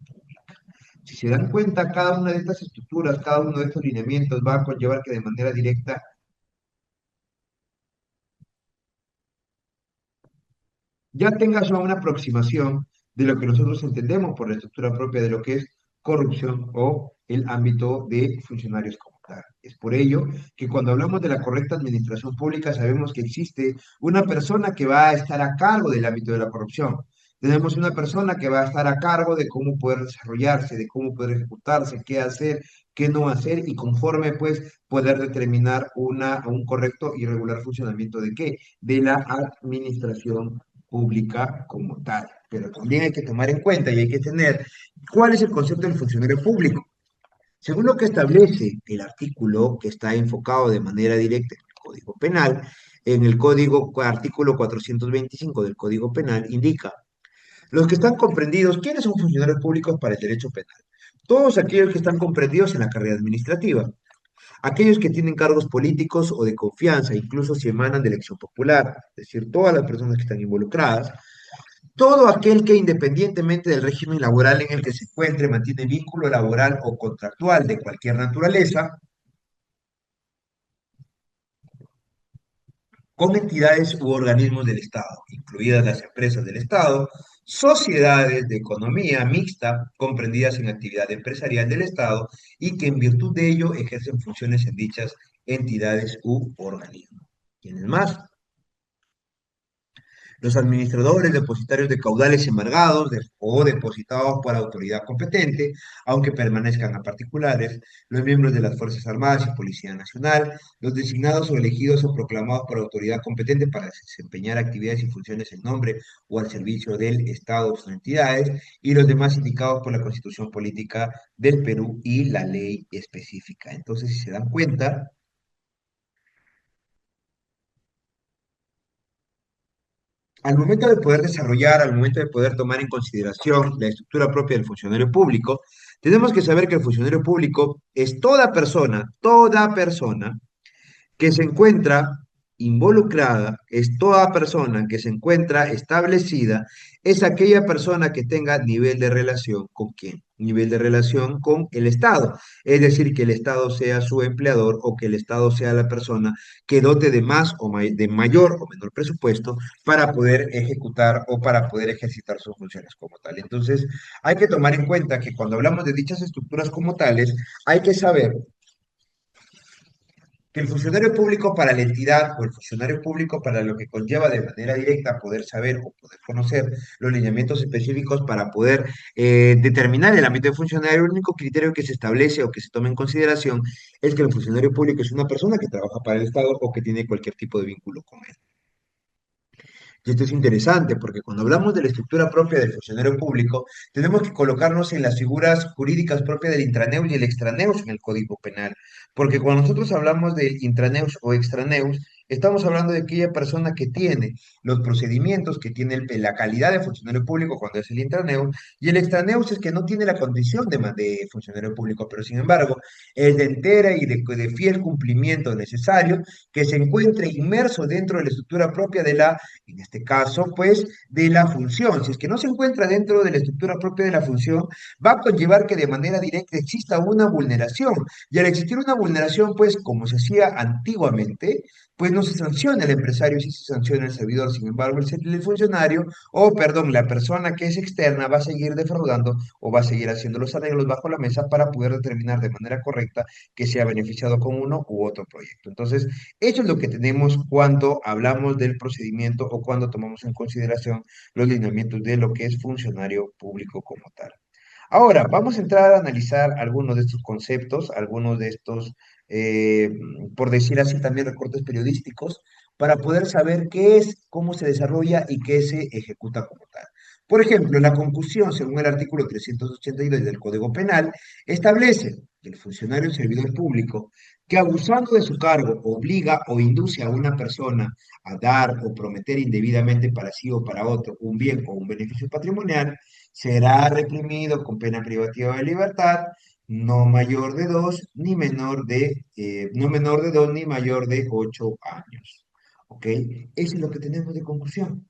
Si se dan cuenta, cada una de estas estructuras, cada uno de estos lineamientos va a conllevar que de manera directa ya tengas una aproximación de lo que nosotros entendemos por la estructura propia de lo que es corrupción o el ámbito de funcionarios como tal. Es por ello que cuando hablamos de la correcta administración pública sabemos que existe una persona que va a estar a cargo del ámbito de la corrupción. Tenemos una persona que va a estar a cargo de cómo poder desarrollarse, de cómo poder ejecutarse, qué hacer, qué no hacer y conforme pues poder determinar un correcto y regular funcionamiento de qué, de la administración pública como tal. Pero también hay que tomar en cuenta y hay que tener cuál es el concepto del funcionario público. Según lo que establece el artículo que está enfocado de manera directa en el Código Penal, en el artículo 425 del Código Penal indica los que están comprendidos, ¿quiénes son funcionarios públicos para el derecho penal? Todos aquellos que están comprendidos en la carrera administrativa, aquellos que tienen cargos políticos o de confianza, incluso si emanan de elección popular, es decir, todas las personas que están involucradas, todo aquel que independientemente del régimen laboral en el que se encuentre mantiene vínculo laboral o contractual de cualquier naturaleza con entidades u organismos del Estado, incluidas las empresas del Estado, sociedades de economía mixta comprendidas en actividad empresarial del Estado y que en virtud de ello ejercen funciones en dichas entidades u organismos. ¿Quiénes más? Los administradores, depositarios de caudales embargados o depositados por autoridad competente, aunque permanezcan a particulares, los miembros de las Fuerzas Armadas y Policía Nacional, los designados o elegidos o proclamados por autoridad competente para desempeñar actividades y funciones en nombre o al servicio del Estado o sus entidades, y los demás indicados por la Constitución Política del Perú y la ley específica. Entonces, si se dan cuenta, al momento de poder desarrollar, al momento de poder tomar en consideración la estructura propia del funcionario público, tenemos que saber que el funcionario público es toda persona que se encuentra involucrada, es toda persona que se encuentra establecida, es aquella persona que tenga nivel de relación con quién, nivel de relación con el Estado, es decir, que el Estado sea su empleador o que el Estado sea la persona que dote de más o de mayor o menor presupuesto para poder ejecutar o para poder ejercitar sus funciones como tal. Entonces, hay que tomar en cuenta que cuando hablamos de dichas estructuras como tales, hay que saber que el funcionario público para la entidad o el funcionario público para lo que conlleva de manera directa poder saber o poder conocer los lineamientos específicos para poder determinar el ámbito de funcionario, el único criterio que se establece o que se toma en consideración es que el funcionario público es una persona que trabaja para el Estado o que tiene cualquier tipo de vínculo con él. Y esto es interesante porque cuando hablamos de la estructura propia del funcionario público, tenemos que colocarnos en las figuras jurídicas propias del intraneus y el extraneus en el Código Penal. Porque cuando nosotros hablamos del intraneus o extraneus, estamos hablando de aquella persona que tiene los procedimientos, que tiene la calidad de funcionario público cuando es el intraneus, y el extraneus es que no tiene la condición de funcionario público, pero sin embargo es de entera y de fiel cumplimiento necesario, que se encuentre inmerso dentro de la estructura propia de la, en este caso, pues, de la función. Si es que no se encuentra dentro de la estructura propia de la función, va a conllevar que de manera directa exista una vulneración. Y al existir una vulneración, pues, como se hacía antiguamente, pues no se sanciona el empresario, sí se sanciona el servidor. Sin embargo, el funcionario, o perdón, la persona que es externa va a seguir defraudando o va a seguir haciendo los arreglos bajo la mesa para poder determinar de manera correcta que sea beneficiado con uno u otro proyecto. Entonces, eso es lo que tenemos cuando hablamos del procedimiento o cuando tomamos en consideración los lineamientos de lo que es funcionario público como tal. Ahora, vamos a entrar a analizar algunos de estos conceptos, algunos de estos, eh, por decir así, también recortes periodísticos, para poder saber qué es, cómo se desarrolla y qué se ejecuta como tal. Por ejemplo, la concusión, según el artículo 382 del Código Penal, establece que el funcionario servidor público que abusando de su cargo obliga o induce a una persona a dar o prometer indebidamente para sí o para otro un bien o un beneficio patrimonial, será reprimido con pena privativa de libertad, no mayor de dos, ni menor de, no menor de dos, ni mayor de 8 años. ¿Ok? Eso es lo que tenemos de conclusión.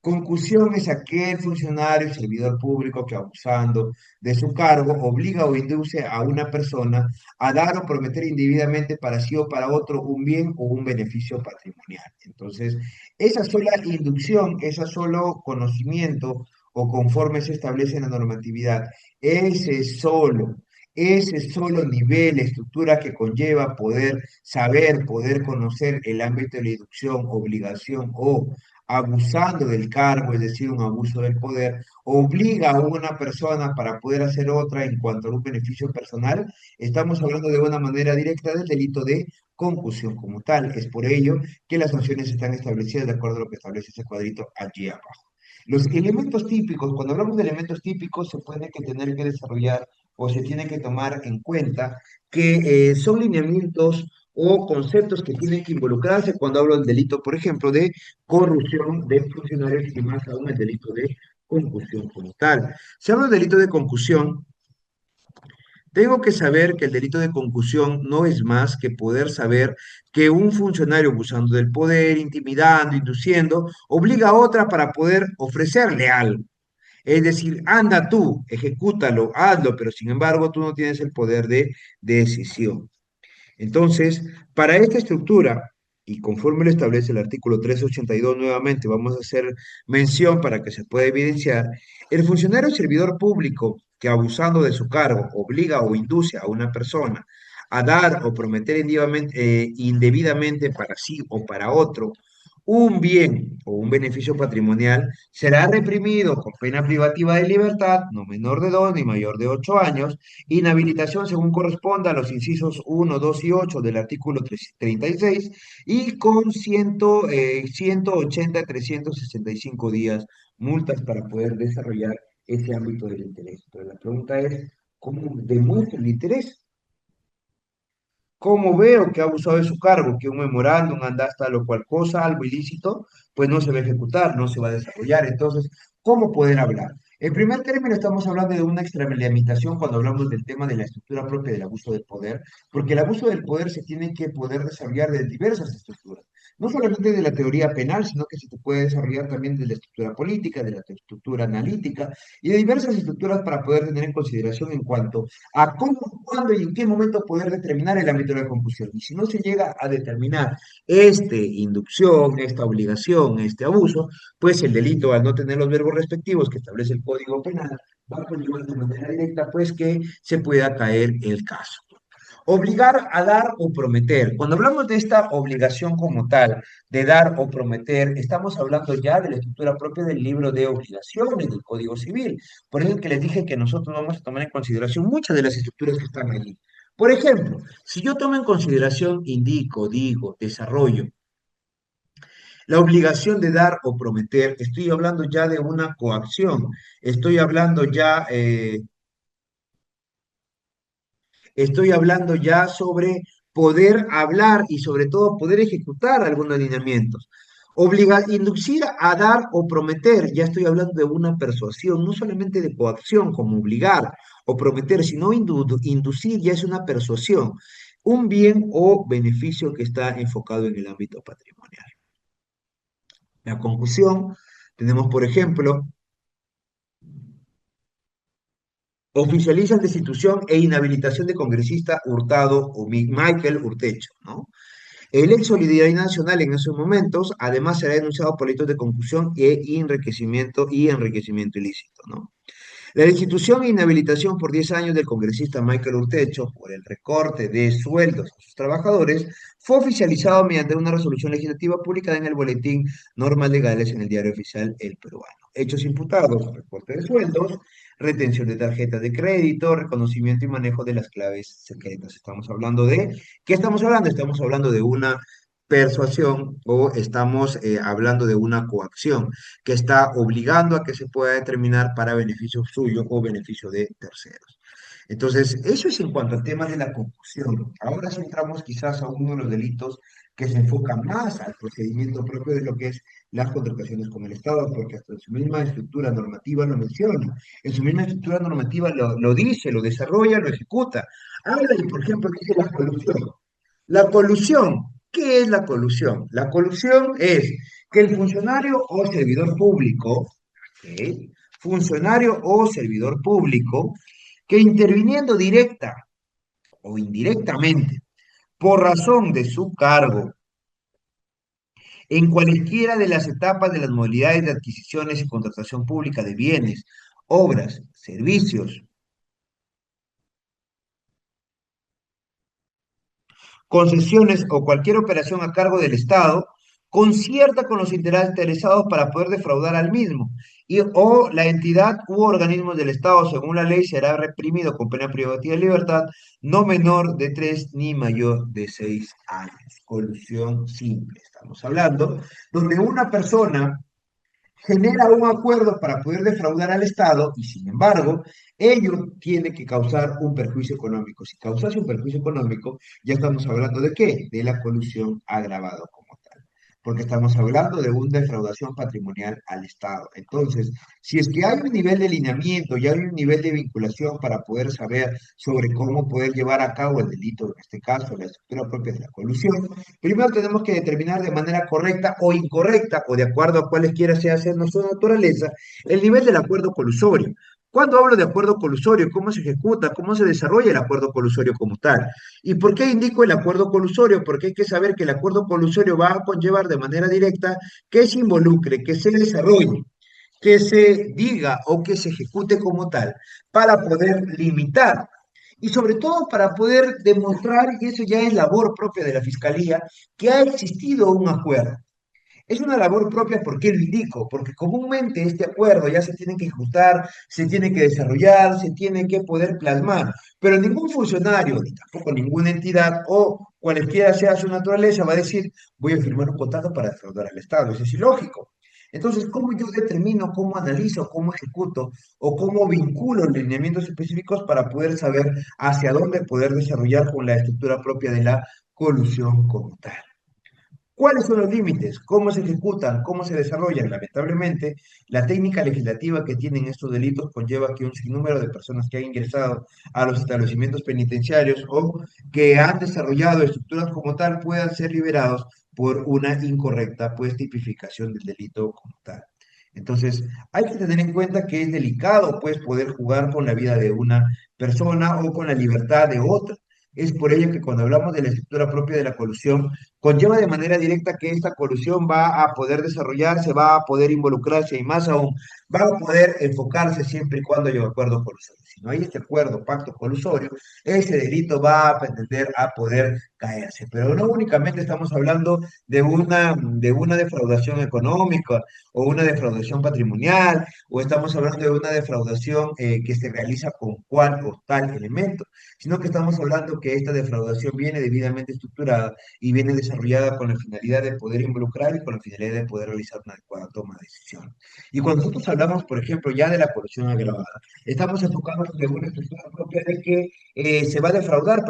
Concusión es aquel funcionario, servidor público que abusando de su cargo obliga o induce a una persona a dar o prometer indebidamente para sí o para otro un bien o un beneficio patrimonial. Entonces, esa sola inducción, ese solo conocimiento o conforme se establece en la normatividad, ese solo nivel, estructura que conlleva poder saber, poder conocer el ámbito de la inducción, obligación o abusando del cargo, es decir, un abuso del poder, obliga a una persona para poder hacer otra en cuanto a un beneficio personal, estamos hablando de una manera directa del delito de concusión como tal. Es por ello que las sanciones están establecidas de acuerdo a lo que establece ese cuadrito allí abajo. Los elementos típicos, cuando hablamos de elementos típicos, se puede que tener que desarrollar o se tiene que tomar en cuenta que son lineamientos o conceptos que tienen que involucrarse cuando hablo del delito, por ejemplo, de corrupción de funcionarios y más aún el delito de concusión como tal. Si hablo del delito de concusión, tengo que saber que el delito de concusión no es más que poder saber que un funcionario abusando del poder, intimidando, induciendo, obliga a otra para poder ofrecerle algo. Es decir, anda tú, ejecútalo, hazlo, pero sin embargo tú no tienes el poder de decisión. Entonces, para esta estructura, y conforme lo establece el artículo 382 nuevamente, vamos a hacer mención para que se pueda evidenciar, el funcionario servidor público que abusando de su cargo obliga o induce a una persona a dar o prometer indebidamente para sí o para otro un bien o un beneficio patrimonial, será reprimido con pena privativa de libertad, no menor de 2 ni mayor de 8 años, inhabilitación según corresponda a los incisos 1, 2 y 8 del artículo 36 y con 180 a 365 días multas para poder desarrollar ese ámbito del interés. Pero la pregunta es, ¿cómo demuestra el interés? ¿Cómo veo que ha abusado de su cargo? Que un memorándum anda hasta lo cual cosa, algo ilícito, pues no se va a ejecutar, no se va a desarrollar. Entonces, ¿cómo poder hablar? En primer término, estamos hablando de una extralimitación cuando hablamos del tema de la estructura propia del abuso del poder, porque el abuso del poder se tiene que poder desarrollar de diversas estructuras. No solamente de la teoría penal, sino que se puede desarrollar también de la estructura política, de la estructura analítica y de diversas estructuras para poder tener en consideración en cuanto a cómo, cuándo y en qué momento poder determinar el ámbito de la concusión. Y si no se llega a determinar esta inducción, esta obligación, este abuso, pues el delito, al no tener los verbos respectivos que establece el Código Penal, va a conllevar de manera directa, pues que se pueda caer el caso. Obligar a dar o prometer. Cuando hablamos de esta obligación como tal, de dar o prometer, estamos hablando ya de la estructura propia del libro de obligaciones del Código Civil. Por eso es que les dije que nosotros vamos a tomar en consideración muchas de las estructuras que están allí. Por ejemplo, si yo tomo en consideración, indico, digo, desarrollo La obligación de dar o prometer, estoy hablando ya de una coacción, estoy hablando ya estoy hablando ya sobre poder hablar y sobre todo poder ejecutar algunos lineamientos. Inducir a dar o prometer, ya estoy hablando de una persuasión, no solamente de coacción como obligar o prometer, sino inducir ya es una persuasión, un bien o beneficio que está enfocado en el ámbito patrimonial. La conclusión, tenemos por ejemplo, oficializan destitución e inhabilitación de congresista Hurtado o Michael Urtecho, ¿no? El ex Solidaridad Nacional en esos momentos, además será denunciado por delitos de concusión y enriquecimiento ilícito, ¿no? La destitución e inhabilitación por 10 años del congresista Michael Urtecho por el recorte de sueldos a sus trabajadores fue oficializado mediante una resolución legislativa publicada en el Boletín Normas Legales en el Diario Oficial El Peruano. Hechos imputados, recorte de sueldos, retención de tarjetas de crédito, reconocimiento y manejo de las claves secretas. ¿Qué estamos hablando? Estamos hablando de una persuasión o estamos hablando de una coacción que está obligando a que se pueda determinar para beneficio suyo o beneficio de terceros. Entonces, eso es en cuanto al tema de la concusión. Ahora sí entramos quizás a uno de los delitos que se enfoca más al procedimiento propio de lo que es las contrataciones con el Estado, porque hasta en su misma estructura normativa lo menciona, en su misma estructura normativa lo dice, lo desarrolla, lo ejecuta. Habla y, por ejemplo, dice la colusión. La colusión, ¿qué es la colusión? La colusión es que el funcionario o servidor público, ¿ok? Funcionario o servidor público, que interviniendo directa o indirectamente por razón de su cargo en cualesquiera de las etapas de las modalidades de adquisiciones y contratación pública de bienes, obras, servicios, concesiones o cualquier operación a cargo del Estado, concierta con los interesados para poder defraudar al mismo, o la entidad u organismos del Estado, según la ley, será reprimido con pena privativa de libertad, no menor de 3 ni mayor de 6 años. Colusión simple, estamos hablando, donde una persona genera un acuerdo para poder defraudar al Estado y sin embargo, ello tiene que causar un perjuicio económico. Si causase un perjuicio económico, ya estamos hablando de qué? De la colusión agravada como tal. Porque estamos hablando de una defraudación patrimonial al Estado. Entonces, si es que hay un nivel de lineamiento y hay un nivel de vinculación para poder saber sobre cómo poder llevar a cabo el delito, en este caso, la estructura propia de la colusión, primero tenemos que determinar de manera correcta o incorrecta, o de acuerdo a cualesquiera sea ser nuestra naturaleza, el nivel del acuerdo colusorio. Cuando hablo de acuerdo colusorio, cómo se ejecuta, cómo se desarrolla el acuerdo colusorio como tal. ¿Y por qué indico el acuerdo colusorio? Porque hay que saber que el acuerdo colusorio va a conllevar de manera directa que se involucre, que se desarrolle, que se diga o que se ejecute como tal, para poder limitar y sobre todo para poder demostrar, y eso ya es labor propia de la Fiscalía, que ha existido un acuerdo. Es una labor propia, ¿por qué lo indico? Porque comúnmente este acuerdo ya se tiene que ejecutar, se tiene que desarrollar, se tiene que poder plasmar, pero ningún funcionario, ni tampoco ninguna entidad o cualquiera sea su naturaleza va a decir, voy a firmar un contrato para defraudar al Estado. Eso es ilógico. Entonces, ¿cómo yo determino, cómo analizo, cómo ejecuto o cómo vinculo lineamientos específicos para poder saber hacia dónde poder desarrollar con la estructura propia de la colusión como tal? ¿Cuáles son los límites? ¿Cómo se ejecutan? ¿Cómo se desarrollan? Lamentablemente, la técnica legislativa que tienen estos delitos conlleva que un sinnúmero de personas que han ingresado a los establecimientos penitenciarios o que han desarrollado estructuras como tal puedan ser liberados por una incorrecta pues tipificación del delito como tal. Entonces, hay que tener en cuenta que es delicado pues poder jugar con la vida de una persona o con la libertad de otra. Es por ello que cuando hablamos de la estructura propia de la colusión, conlleva de manera directa que esta colusión va a poder desarrollarse, va a poder involucrarse y más aún, va a poder enfocarse siempre y cuando haya un acuerdo colusorio. Si no hay este acuerdo, pacto colusorio, ese delito va a pretender a poder caerse. Pero no únicamente estamos hablando de una defraudación económica o una defraudación patrimonial, o estamos hablando de una defraudación que se realiza con cual o tal elemento, sino que estamos hablando que esta defraudación viene debidamente estructurada y viene desarrollada desarrollada con la finalidad de poder involucrar y con la finalidad de poder realizar una adecuada toma de decisión. Y cuando nosotros hablamos, por ejemplo, ya de la colusión agravada, estamos enfocados en una estructura propia de que se va a defraudar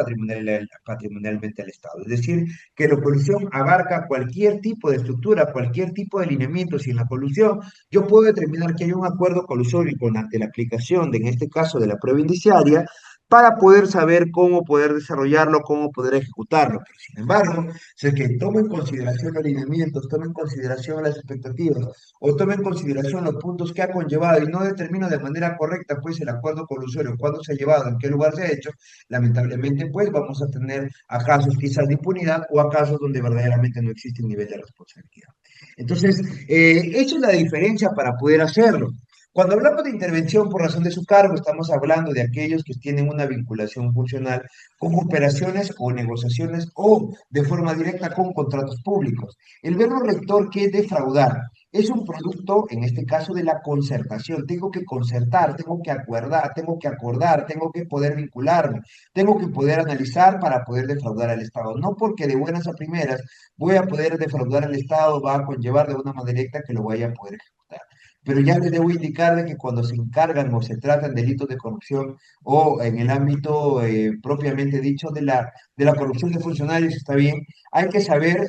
patrimonialmente al Estado. Es decir, que la colusión abarca cualquier tipo de estructura, cualquier tipo de alineamiento. Si en la colusión yo puedo determinar que hay un acuerdo colusorio con la aplicación, en este caso, de la prueba indiciaria, para poder saber cómo poder desarrollarlo, cómo poder ejecutarlo. Pero sin embargo, si es que tomo en consideración los lineamientos, tomo en consideración las expectativas, o tome en consideración los puntos que ha conllevado y no determino de manera correcta pues el acuerdo colusorio, cuándo se ha llevado, en qué lugar se ha hecho, lamentablemente pues vamos a tener a casos quizás de impunidad o a casos donde verdaderamente no existe un nivel de responsabilidad. Entonces, esa es la diferencia para poder hacerlo. Cuando hablamos de intervención por razón de su cargo, estamos hablando de aquellos que tienen una vinculación funcional con operaciones o negociaciones o de forma directa con contratos públicos. El verbo rector que es defraudar es un producto, en este caso, de la concertación. Tengo que concertar, tengo que acordar, tengo que poder vincularme, tengo que poder analizar para poder defraudar al Estado. No porque de buenas a primeras voy a poder defraudar al Estado, va a conllevar de una manera directa que lo vaya a poder ejecutar. Pero ya les debo indicar de que cuando se encargan o se tratan delitos de corrupción o en el ámbito propiamente dicho de la corrupción de funcionarios, está bien, hay que saber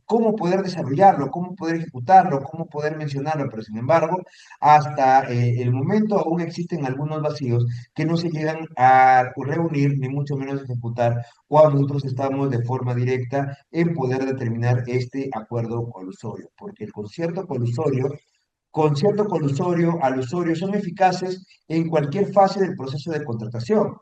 cómo poder desarrollarlo, cómo poder ejecutarlo, cómo poder mencionarlo, pero sin embargo, hasta el momento aún existen algunos vacíos que no se llegan a reunir, ni mucho menos ejecutar, cuando nosotros estamos de forma directa en poder determinar este acuerdo colusorio, porque el concierto colusorio, alusorio, son eficaces en cualquier fase del proceso de contratación.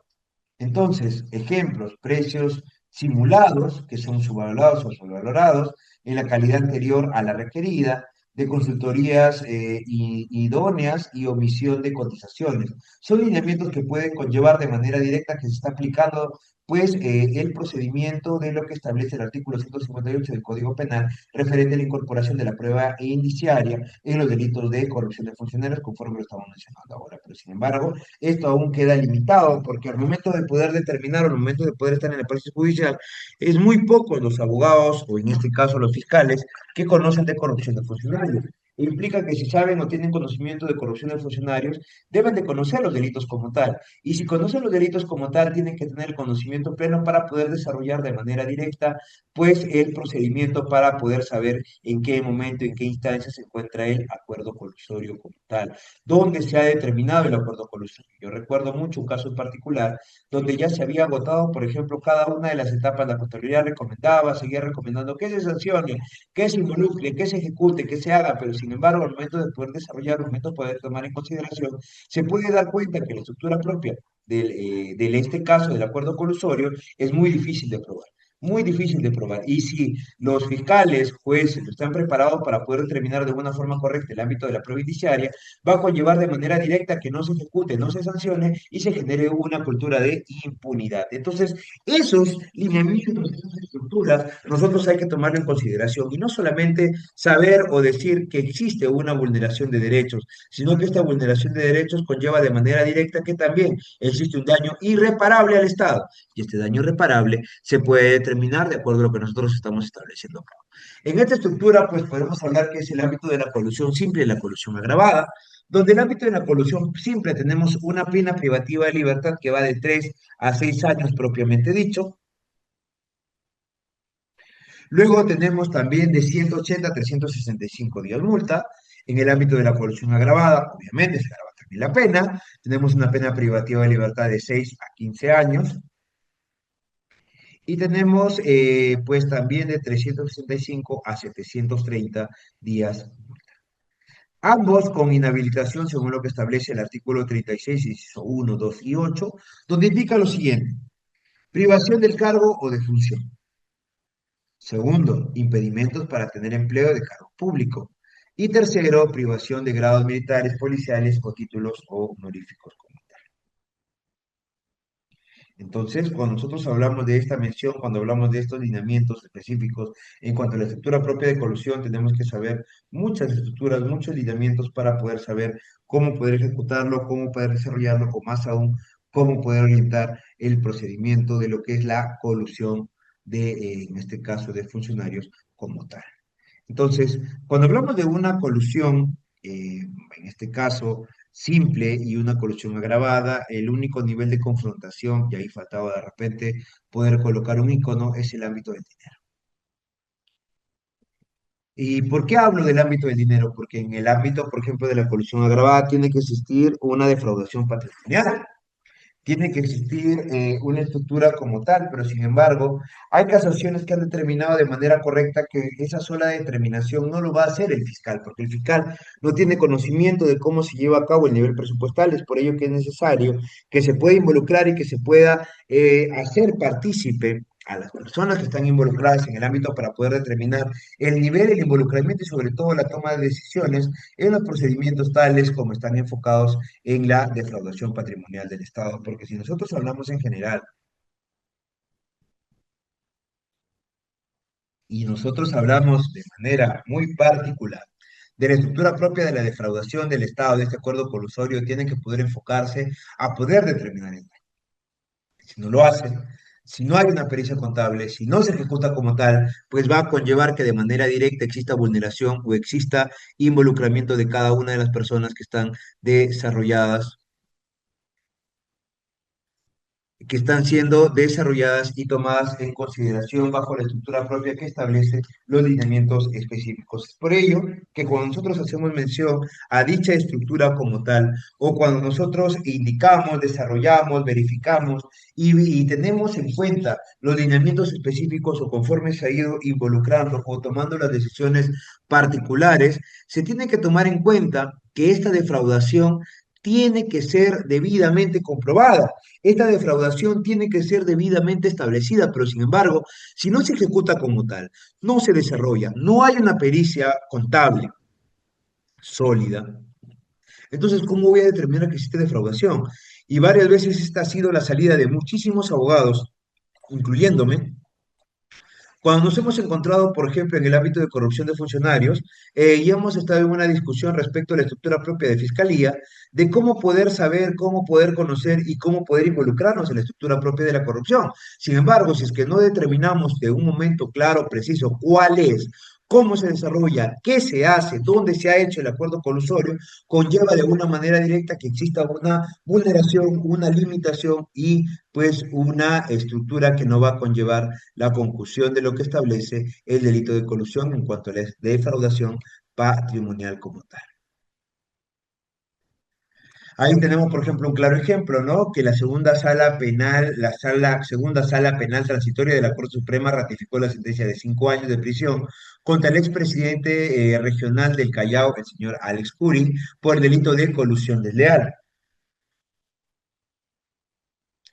Entonces, ejemplos, precios simulados, que son subvalorados o sobrevalorados, en la calidad anterior a la requerida, de consultorías idóneas y omisión de cotizaciones. Son lineamientos que pueden conllevar de manera directa que se está aplicando pues el procedimiento de lo que establece el artículo 158 del Código Penal referente a la incorporación de la prueba indiciaria en los delitos de corrupción de funcionarios, conforme lo estamos mencionando ahora. Pero sin embargo, esto aún queda limitado porque al momento de poder determinar o al momento de poder estar en el proceso judicial, es muy poco los abogados, o en este caso los fiscales, que conocen de corrupción de funcionarios. Implica que si saben o tienen conocimiento de corrupción de funcionarios, deben de conocer los delitos como tal. Y si conocen los delitos como tal, tienen que tener el conocimiento pleno para poder desarrollar de manera directa, pues, el procedimiento para poder saber en qué momento, en qué instancia se encuentra el acuerdo colusorio como tal, dónde se ha determinado el acuerdo colusorio. Yo recuerdo mucho un caso en particular donde ya se había agotado, por ejemplo, cada una de las etapas. La Contraloría recomendaba, seguía recomendando que se sancione, que se involucre, que se ejecute, que se haga, pero sin embargo, al momento de poder desarrollar, al momento de poder tomar en consideración, se puede dar cuenta que la estructura propia del este caso del acuerdo colusorio es muy difícil de probar. Muy difícil de probar. Y si los fiscales, jueces, están preparados para poder determinar de una forma correcta el ámbito de la prueba indiciaria, va a conllevar de manera directa que no se ejecute, no se sancione y se genere una cultura de impunidad. Entonces, esos lineamientos, esas estructuras, nosotros hay que tomarlo en consideración y no solamente saber o decir que existe una vulneración de derechos, sino que esta vulneración de derechos conlleva de manera directa que también existe un daño irreparable al Estado y este daño irreparable se puede determinar de acuerdo a lo que nosotros estamos estableciendo acá. En esta estructura, pues podemos hablar que es el ámbito de la colusión simple y la colusión agravada, donde en el ámbito de la colusión simple tenemos una pena privativa de libertad que va de 3 a 6 años propiamente dicho. Luego tenemos también de 180 a 365 días multa. En el ámbito de la colusión agravada, obviamente se agrava también la pena. Tenemos una pena privativa de libertad de 6 a 15 años. Y tenemos pues también de 365 a 730 días. Ambos con inhabilitación según lo que establece el artículo 36, inciso 1, 2 y 8, donde indica lo siguiente: privación del cargo o de función. Segundo, impedimentos para tener empleo de cargo público. Y tercero, privación de grados militares, policiales o títulos o honoríficos. Entonces, cuando nosotros hablamos de esta mención, cuando hablamos de estos lineamientos específicos en cuanto a la estructura propia de colusión, tenemos que saber muchas estructuras, muchos lineamientos para poder saber cómo poder ejecutarlo, cómo poder desarrollarlo, o más aún, cómo poder orientar el procedimiento de lo que es la colusión en este caso, de funcionarios como tal. Entonces, cuando hablamos de una colusión, en este caso simple y una colusión agravada, el único nivel de confrontación, y ahí faltaba de repente poder colocar un icono, es el ámbito del dinero. ¿Y por qué hablo del ámbito del dinero? Porque en el ámbito, por ejemplo, de la colusión agravada tiene que existir una defraudación patrimonial. Tiene que existir una estructura como tal, pero sin embargo, hay casaciones que han determinado de manera correcta que esa sola determinación no lo va a hacer el fiscal, porque el fiscal no tiene conocimiento de cómo se lleva a cabo el nivel presupuestal, es por ello que es necesario que se pueda involucrar y que se pueda hacer partícipe a las personas que están involucradas en el ámbito para poder determinar el nivel, el involucramiento y sobre todo la toma de decisiones en los procedimientos tales como están enfocados en la defraudación patrimonial del Estado, porque si nosotros hablamos en general y nosotros hablamos de manera muy particular de la estructura propia de la defraudación del Estado, de este acuerdo colusorio, tiene que poder enfocarse a poder determinar el daño. Si no lo hace, si no hay una pericia contable, si no se ejecuta como tal, pues va a conllevar que de manera directa exista vulneración o exista involucramiento de cada una de las personas que están desarrolladas que están siendo desarrolladas y tomadas en consideración bajo la estructura propia que establece los lineamientos específicos. Es por ello que cuando nosotros hacemos mención a dicha estructura como tal, o cuando nosotros indicamos, desarrollamos, verificamos y tenemos en cuenta los lineamientos específicos o conforme se ha ido involucrando o tomando las decisiones particulares, se tiene que tomar en cuenta que esta defraudación tiene que ser debidamente comprobada. Esta defraudación tiene que ser debidamente establecida, pero sin embargo, si no se ejecuta como tal, no se desarrolla, no hay una pericia contable sólida, entonces, ¿cómo voy a determinar que existe defraudación? Y varias veces esta ha sido la salida de muchísimos abogados, incluyéndome, cuando nos hemos encontrado, por ejemplo, en el ámbito de corrupción de funcionarios, y hemos estado en una discusión respecto a la estructura propia de fiscalía, de cómo poder saber, cómo poder conocer y cómo poder involucrarnos en la estructura propia de la corrupción. Sin embargo, si es que no determinamos de un momento claro, preciso, cuál es, cómo se desarrolla, qué se hace, dónde se ha hecho el acuerdo colusorio, conlleva de una manera directa que exista una vulneración, una limitación y pues una estructura que no va a conllevar la concusión de lo que establece el delito de colusión en cuanto a la defraudación patrimonial como tal. Ahí tenemos, por ejemplo, un claro ejemplo, ¿no? Que la segunda sala penal, segunda sala penal transitoria de la Corte Suprema ratificó la sentencia de 5 años de prisión contra el expresidente regional del Callao, el señor Alex Curi, por el delito de colusión desleal.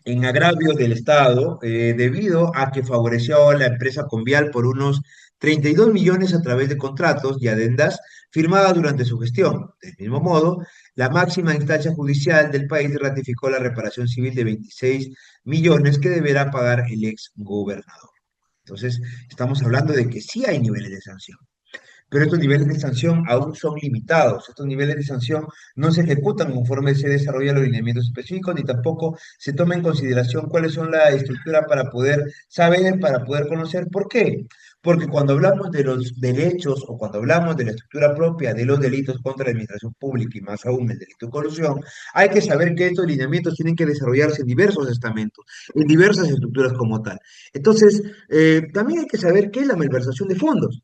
En agravio del Estado debido a que favoreció a la empresa Convial por unos 32 millones a través de contratos y adendas firmadas durante su gestión. Del mismo modo, la máxima instancia judicial del país ratificó la reparación civil de 26 millones que deberá pagar el ex gobernador. Entonces, estamos hablando de que sí hay niveles de sanción, pero estos niveles de sanción aún son limitados. Estos niveles de sanción no se ejecutan conforme se desarrollan los lineamientos específicos, ni tampoco se toma en consideración cuáles son la estructura para poder saber, para poder conocer. ¿Por qué? Porque cuando hablamos de los derechos o cuando hablamos de la estructura propia de los delitos contra la administración pública y más aún el delito de corrupción, hay que saber que estos lineamientos tienen que desarrollarse en diversos estamentos, en diversas estructuras como tal. Entonces, también hay que saber qué es la malversación de fondos.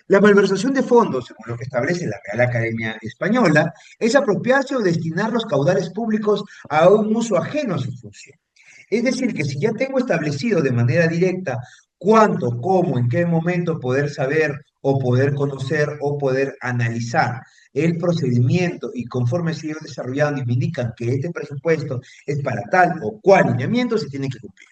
La malversación de fondos, según lo que establece la Real Academia Española, es apropiarse o destinar los caudales públicos a un uso ajeno a su función. Es decir, que si ya tengo establecido de manera directa cuánto, cómo, en qué momento poder saber o poder conocer o poder analizar el procedimiento y conforme se ido desarrollando y me indican que este presupuesto es para tal o cual lineamiento, se tiene que cumplir.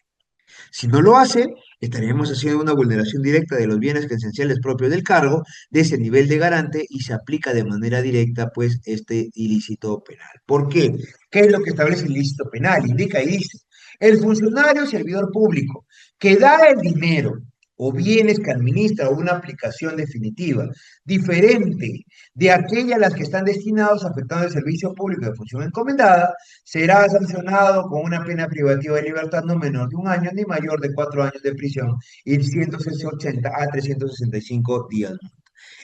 Si no lo hace, estaríamos haciendo una vulneración directa de los bienes esenciales propios del cargo, de ese nivel de garante, y se aplica de manera directa, pues, este ilícito penal. ¿Por qué? ¿Qué es lo que establece el ilícito penal? Indica y dice, el funcionario servidor público que da el dinero o bienes que administra una aplicación definitiva, diferente de aquella a las que están destinados afectando el servicio público de función encomendada, será sancionado con una pena privativa de libertad no menor de 1 año ni mayor de 4 años de prisión y 180 a 365 días.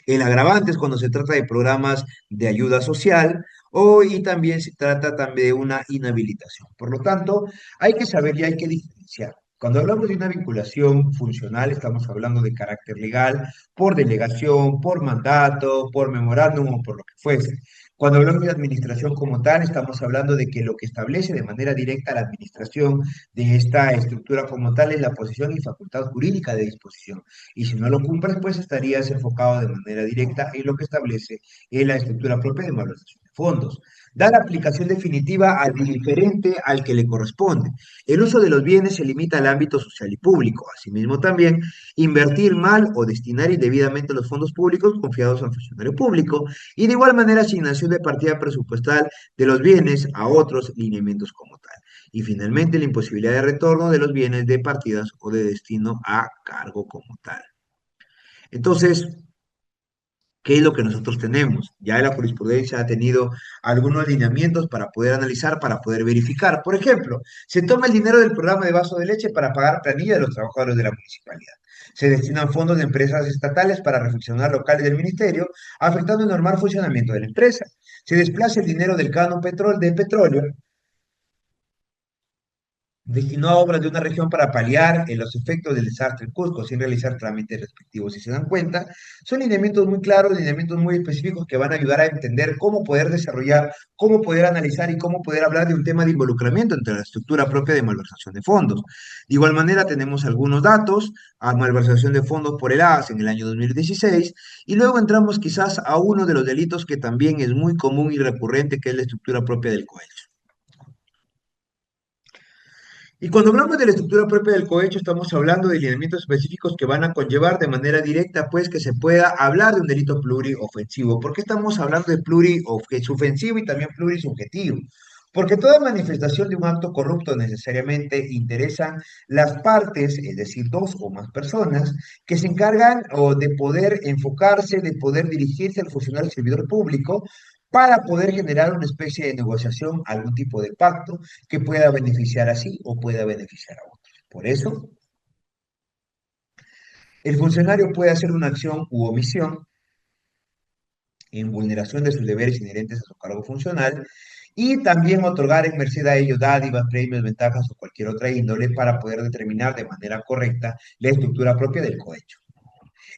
El agravante es cuando se trata de programas de ayuda social y también se trata también de una inhabilitación. Por lo tanto, hay que saber y hay que diferenciar. Cuando hablamos de una vinculación funcional, estamos hablando de carácter legal, por delegación, por mandato, por memorándum o por lo que fuese. Cuando hablamos de administración como tal, estamos hablando de que lo que establece de manera directa la administración de esta estructura como tal es la posición y facultad jurídica de disposición. Y si no lo cumples, pues estarías enfocado de manera directa en lo que establece en la estructura propia de malversación de fondos. Da la aplicación definitiva al diferente al que le corresponde. El uso de los bienes se limita al ámbito social y público. Asimismo, también invertir mal o destinar indebidamente los fondos públicos confiados a un funcionario público. Y de igual manera, asignación de partida presupuestal de los bienes a otros lineamientos como tal. Y finalmente, la imposibilidad de retorno de los bienes de partidas o de destino a cargo como tal. Entonces, ¿qué es lo que nosotros tenemos? Ya la jurisprudencia ha tenido algunos lineamientos para poder analizar, para poder verificar. Por ejemplo, se toma el dinero del programa de vaso de leche para pagar planilla de los trabajadores de la municipalidad. Se destinan fondos de empresas estatales para reflexionar locales del ministerio, afectando el normal funcionamiento de la empresa. Se desplaza el dinero del canon de petróleo destinó a obras de una región para paliar los efectos del desastre en Cusco sin realizar trámites respectivos. Si se dan cuenta, son lineamientos muy claros, lineamientos muy específicos que van a ayudar a entender cómo poder desarrollar, cómo poder analizar y cómo poder hablar de un tema de involucramiento entre la estructura propia de malversación de fondos. De igual manera, tenemos algunos datos a malversación de fondos por el AS en el año 2016 y luego entramos quizás a uno de los delitos que también es muy común y recurrente, que es la estructura propia del cohecho. Y cuando hablamos de la estructura propia del cohecho, estamos hablando de lineamientos específicos que van a conllevar de manera directa, pues, que se pueda hablar de un delito pluriofensivo. ¿Por qué estamos hablando de pluriofensivo y también plurisubjetivo? Porque toda manifestación de un acto corrupto necesariamente interesan las partes, es decir, dos o más personas, que se encargan o de poder enfocarse, de poder dirigirse al funcionario servidor público para poder generar una especie de negociación, algún tipo de pacto que pueda beneficiar así o pueda beneficiar a otros. Por eso, el funcionario puede hacer una acción u omisión en vulneración de sus deberes inherentes a su cargo funcional y también otorgar en merced a ello dádivas, premios, ventajas o cualquier otra índole para poder determinar de manera correcta la estructura propia del cohecho.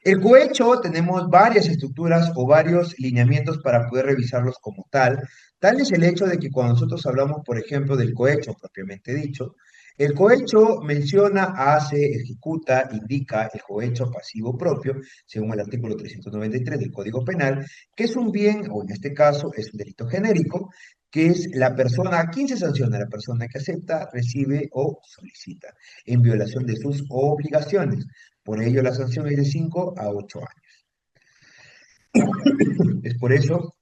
El cohecho tenemos varias estructuras o varios lineamientos para poder revisarlos como tal. Tal es el hecho de que cuando nosotros hablamos, por ejemplo, del cohecho propiamente dicho, el cohecho menciona, hace, ejecuta, indica el cohecho pasivo propio, según el artículo 393 del Código Penal, que es un bien, o en este caso es un delito genérico, que es la persona a quien se sanciona, la persona que acepta, recibe o solicita, en violación de sus obligaciones. Por ello, la sanción es de 5 a 8 años. Es por eso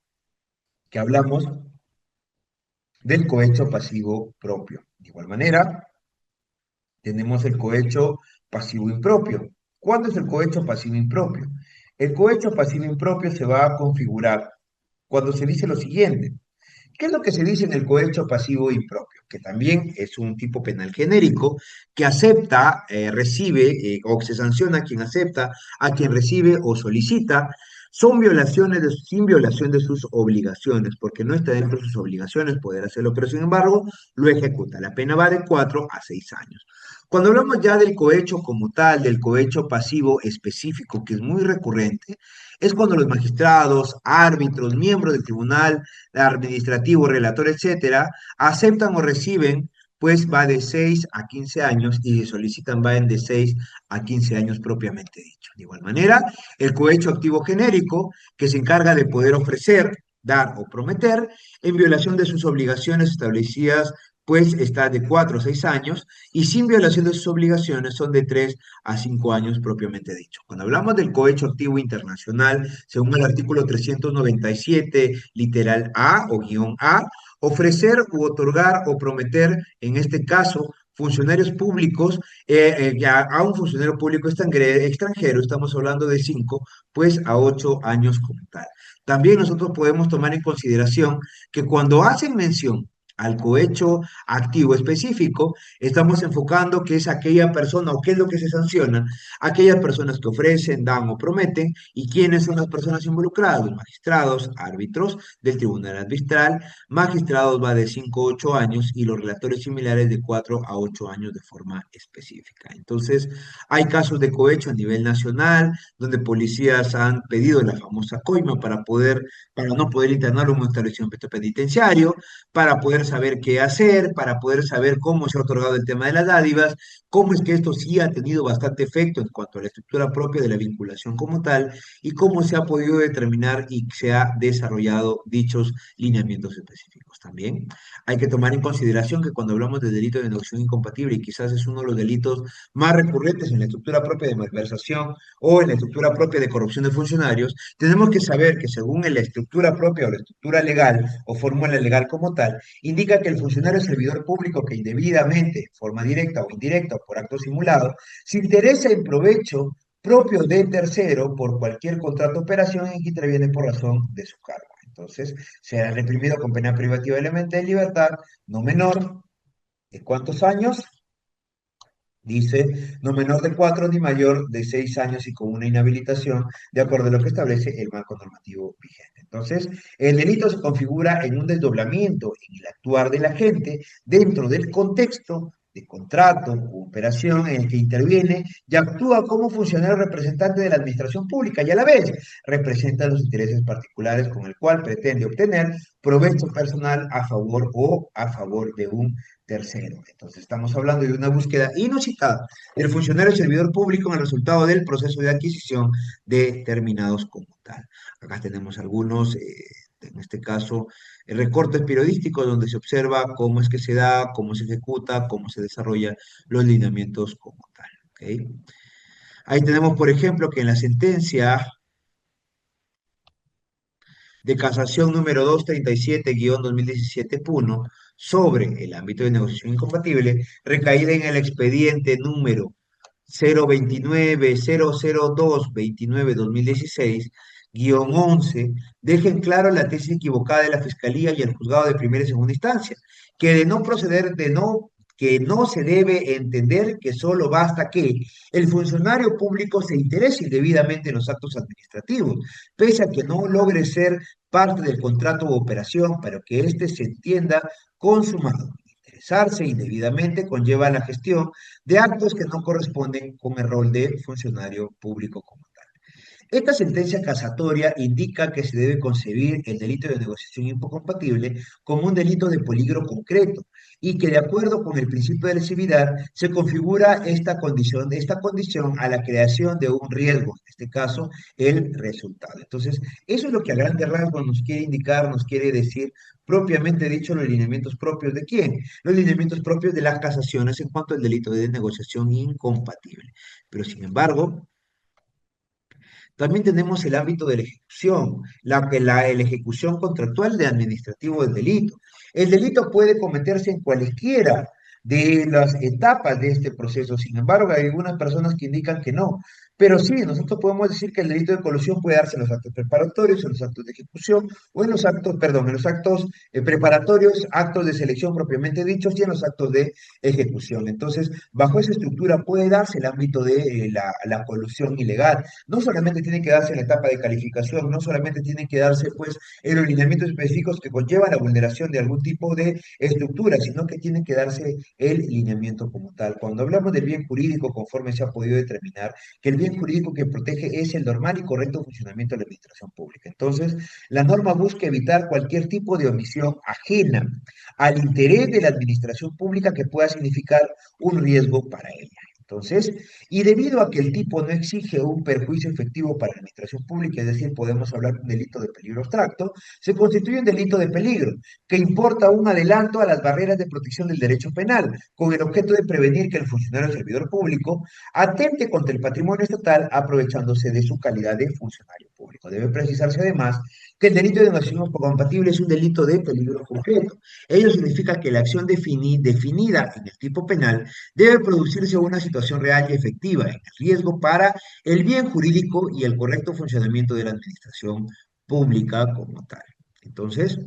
que hablamos del cohecho pasivo propio. De igual manera, tenemos el cohecho pasivo impropio. ¿Cuándo es el cohecho pasivo impropio? El cohecho pasivo impropio se va a configurar cuando se dice lo siguiente. ¿Qué es lo que se dice en el cohecho pasivo impropio? Que también es un tipo penal genérico que acepta, recibe o se sanciona a quien acepta, a quien recibe o solicita. Son violaciones sin violación de sus obligaciones, porque no está dentro de sus obligaciones poder hacerlo, pero sin embargo lo ejecuta. La pena va de 4 a 6 años. Cuando hablamos ya del cohecho como tal, del cohecho pasivo específico, que es muy recurrente, es cuando los magistrados, árbitros, miembros del tribunal administrativo, relator, etcétera, aceptan o reciben, pues va de 6 a 15 años y si solicitan va en de 6 a 15 años propiamente dicho. De igual manera, el cohecho activo genérico, que se encarga de poder ofrecer, dar o prometer en violación de sus obligaciones establecidas, pues está de 4 a 6 años y sin violación de sus obligaciones son de 3 a 5 años propiamente dicho. Cuando hablamos del cohecho activo internacional, según el artículo 397, literal A o guión A, ofrecer u otorgar o prometer, en este caso, funcionarios públicos, ya a un funcionario público extranjero, estamos hablando de 5, pues a 8 años como tal. También nosotros podemos tomar en consideración que cuando hacen mención al cohecho activo específico, estamos enfocando que es aquella persona o qué es lo que se sanciona, aquellas personas que ofrecen, dan o prometen, y quiénes son las personas involucradas, magistrados, árbitros del tribunal arbitral, magistrados va de 5 a 8 años y los relatores similares de 4 a 8 años de forma específica. Entonces, hay casos de cohecho a nivel nacional, donde policías han pedido la famosa coima para no poder internar un establecimiento penitenciario, para poder saber qué hacer, para poder saber cómo se ha otorgado el tema de las dádivas, cómo es que esto sí ha tenido bastante efecto en cuanto a la estructura propia de la vinculación como tal, y cómo se ha podido determinar y se ha desarrollado dichos lineamientos específicos. También hay que tomar en consideración que cuando hablamos de delito de negociación incompatible, y quizás es uno de los delitos más recurrentes en la estructura propia de malversación o en la estructura propia de corrupción de funcionarios, tenemos que saber que según la estructura propia o la estructura legal o fórmula legal como tal, indica que el funcionario servidor público que indebidamente, de forma directa o indirecta o por acto simulado, se interesa en provecho propio de tercero por cualquier contrato o operación en que interviene por razón de su cargo. Entonces, será reprimido con pena privativa de libertad, no menor de cuántos años, dice, no menor de 4 ni mayor de 6 años y con una inhabilitación, de acuerdo a lo que establece el marco normativo vigente. Entonces, el delito se configura en un desdoblamiento en el actuar de la gente dentro del contexto de contrato o operación en el que interviene y actúa como funcionario representante de la administración pública y a la vez representa los intereses particulares con el cual pretende obtener provecho personal a favor de un tercero. Entonces, estamos hablando de una búsqueda inusitada del funcionario servidor público en el resultado del proceso de adquisición determinados como tal. Acá tenemos algunos, en este caso, recortes periodísticos donde se observa cómo es que se da, cómo se ejecuta, cómo se desarrolla los lineamientos como tal. ¿Ok? Ahí tenemos, por ejemplo, que en la sentencia de casación número 237-2017-1 sobre el ámbito de negociación incompatible, recaída en el expediente número 029-002-29-2016, 11, dejen claro la tesis equivocada de la Fiscalía y el Juzgado de Primera y Segunda Instancia, que de no proceder, que no se debe entender que solo basta que el funcionario público se interese indebidamente en los actos administrativos, pese a que no logre ser parte del contrato u operación, para que éste se entienda consumado. Interesarse indebidamente conlleva la gestión de actos que no corresponden con el rol de funcionario público como tal. Esta sentencia casatoria indica que se debe concebir el delito de negociación incompatible como un delito de peligro concreto y que de acuerdo con el principio de lesividad se configura esta condición a la creación de un riesgo, en este caso el resultado. Entonces, eso es lo que a grandes rasgos nos quiere indicar, nos quiere decir propiamente dicho los lineamientos propios de quién, los lineamientos propios de las casaciones en cuanto al delito de negociación incompatible. Pero sin embargo, también tenemos el ámbito de la ejecución, la ejecución contractual de administrativo del delito. El delito puede cometerse en cualesquiera de las etapas de este proceso. Sin embargo, hay algunas personas que indican que no. Pero sí, nosotros podemos decir que el delito de colusión puede darse en los actos preparatorios, en los actos de ejecución, o en los actos, perdón, en los actos preparatorios, actos de selección propiamente dichos y en los actos de ejecución. Entonces, bajo esa estructura puede darse el ámbito de la colusión ilegal. No solamente tiene que darse en la etapa de calificación, no solamente tiene que darse pues en los lineamientos específicos que conllevan la vulneración de algún tipo de estructura, sino que tiene que darse el lineamiento como tal. Cuando hablamos del bien jurídico, conforme se ha podido determinar, que el bien jurídico que protege es el normal y correcto funcionamiento de la administración pública. Entonces, la norma busca evitar cualquier tipo de omisión ajena al interés de la administración pública que pueda significar un riesgo para ella. Entonces, y debido a que el tipo no exige un perjuicio efectivo para la administración pública, es decir, podemos hablar de un delito de peligro abstracto, se constituye un delito de peligro que importa un adelanto a las barreras de protección del derecho penal, con el objeto de prevenir que el funcionario servidor público atente contra el patrimonio estatal aprovechándose de su calidad de funcionario público. público. Debe precisarse además que el delito de acción compatible es un delito de peligro concreto. Ello significa que la acción definida en el tipo penal debe producirse una situación real y efectiva en el riesgo para el bien jurídico y el correcto funcionamiento de la administración pública como tal. Entonces,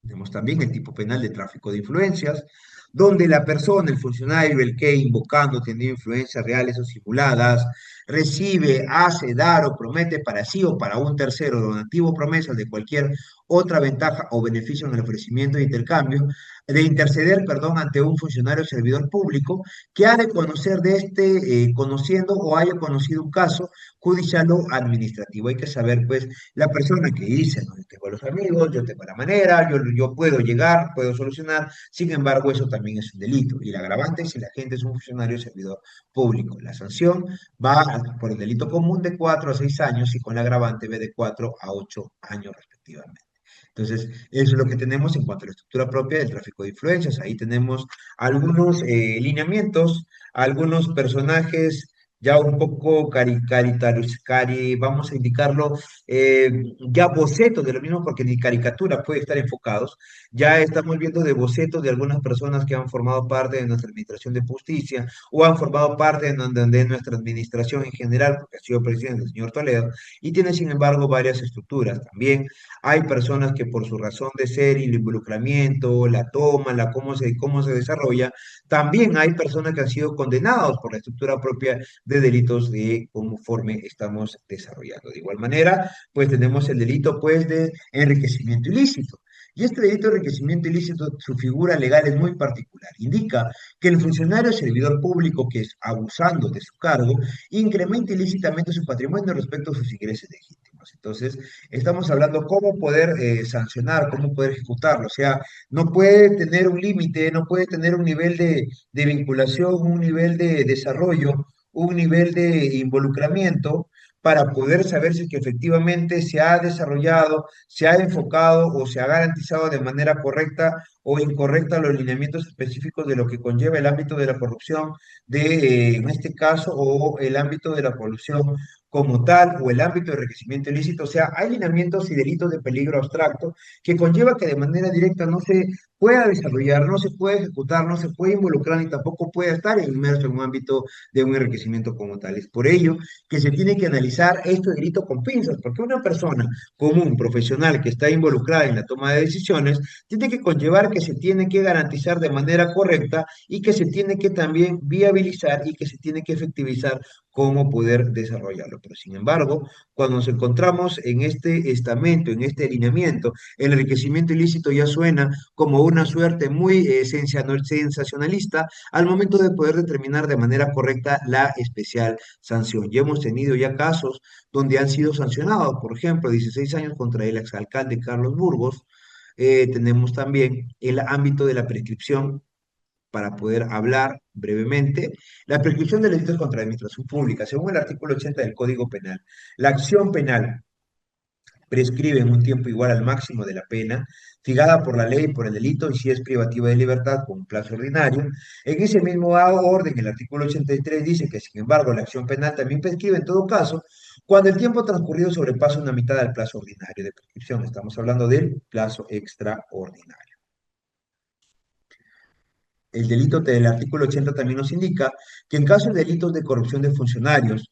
tenemos también el tipo penal de tráfico de influencias, donde la persona, el funcionario, el que invocando, teniendo influencias reales o simuladas, recibe, hace, dar o promete para sí o para un tercero donativo o promesas de cualquier otra ventaja o beneficio en el ofrecimiento de intercambio, de interceder, perdón, ante un funcionario o servidor público que ha de conocer de este, conociendo o haya conocido un caso judicial o administrativo. Hay que saber, pues, la persona que dice, no, yo tengo los amigos, yo tengo la manera, yo puedo llegar, puedo solucionar, sin embargo, eso también es un delito. Y el agravante es si la gente es un funcionario o servidor público. La sanción va por el delito común de 4 a 6 años y con el agravante va de 4 a 8 años respectivamente. Entonces, eso es lo que tenemos en cuanto a la estructura propia del tráfico de influencias. Ahí tenemos algunos lineamientos, algunos personajes ya un poco vamos a indicarlo, eh, ya bocetos de lo mismo, porque ni caricatura puede estar enfocados. Ya estamos viendo de bocetos de algunas personas que han formado parte de nuestra administración de justicia o han formado parte de nuestra administración en general, porque ha sido presidente el señor Toledo, y tiene sin embargo varias estructuras. También hay personas que por su razón de ser y el involucramiento, la toma, cómo se desarrolla, también hay personas que han sido condenados por la estructura propia de delitos de conforme estamos desarrollando. De igual manera, pues tenemos el delito pues de enriquecimiento ilícito. Y este delito de enriquecimiento ilícito, su figura legal es muy particular. Indica que el funcionario servidor público que es abusando de su cargo incrementa ilícitamente su patrimonio respecto a sus ingresos legítimos. Entonces, estamos hablando cómo poder sancionar, cómo poder ejecutarlo. O sea, no puede tener un límite, no puede tener un nivel de vinculación, un nivel de desarrollo, un nivel de involucramiento para poder saber si es que efectivamente se ha desarrollado, se ha enfocado o se ha garantizado de manera correcta o incorrecta los lineamientos específicos de lo que conlleva el ámbito de la corrupción, en este caso, o el ámbito de la corrupción como tal, o el ámbito de enriquecimiento ilícito. O sea, hay lineamientos y delitos de peligro abstracto que conlleva que de manera directa no se pueda desarrollar, no se puede ejecutar, no se puede involucrar ni tampoco puede estar inmerso en un ámbito de un enriquecimiento como tal. Es por ello que se tiene que analizar este delito con pinzas, porque una persona común, profesional, que está involucrada en la toma de decisiones, tiene que conllevar que se tiene que garantizar de manera correcta y que se tiene que también viabilizar y que se tiene que efectivizar cómo poder desarrollarlo. Pero sin embargo, cuando nos encontramos en este estamento, en este alineamiento, el enriquecimiento ilícito ya suena como una suerte muy sensacionalista al momento de poder determinar de manera correcta la especial sanción. Ya hemos tenido ya casos donde han sido sancionados, por ejemplo, 16 años contra el exalcalde Carlos Burgos. Tenemos también el ámbito de la prescripción para poder hablar brevemente. La prescripción de delitos contra la administración pública, según el artículo 80 del Código Penal, la acción penal prescribe en un tiempo igual al máximo de la pena, fijada por la ley por el delito y si es privativa de libertad con un plazo ordinario. En ese mismo orden, el artículo 83 dice que, sin embargo, la acción penal también prescribe en todo caso cuando el tiempo transcurrido sobrepasa una mitad del plazo ordinario de prescripción. Estamos hablando del plazo extraordinario. El delito del artículo 80 también nos indica que en caso de delitos de corrupción de funcionarios,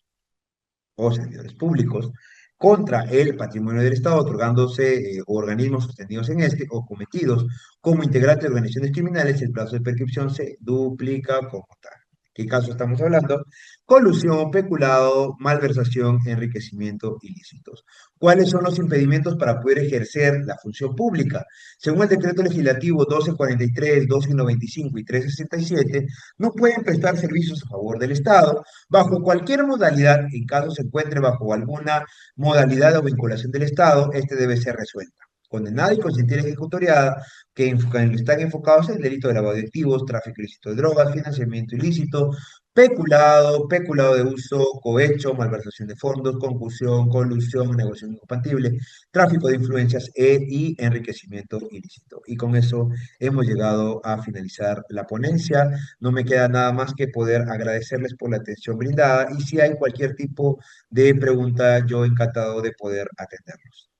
o servidores públicos contra el patrimonio del Estado, otorgándose organismos sostenidos en este o cometidos como integrantes de organizaciones criminales, el plazo de prescripción se duplica como tal. ¿Qué caso estamos hablando? Colusión, peculado, malversación, enriquecimiento ilícitos. ¿Cuáles son los impedimentos para poder ejercer la función pública? Según el decreto legislativo 1243, 1295 y 1367, no pueden prestar servicios a favor del Estado bajo cualquier modalidad, en caso se encuentre bajo alguna modalidad o vinculación del Estado, este debe ser resuelta. condenada y consentida ejecutoriada, que están enfocados en el delito de lavado de activos, tráfico ilícito de drogas, financiamiento ilícito, peculado, peculado de uso, cohecho, malversación de fondos, concusión, colusión, negociación incompatible, tráfico de influencias y enriquecimiento ilícito. Y con eso hemos llegado a finalizar la ponencia. No me queda nada más que poder agradecerles por la atención brindada y si hay cualquier tipo de pregunta, yo encantado de poder atenderlos.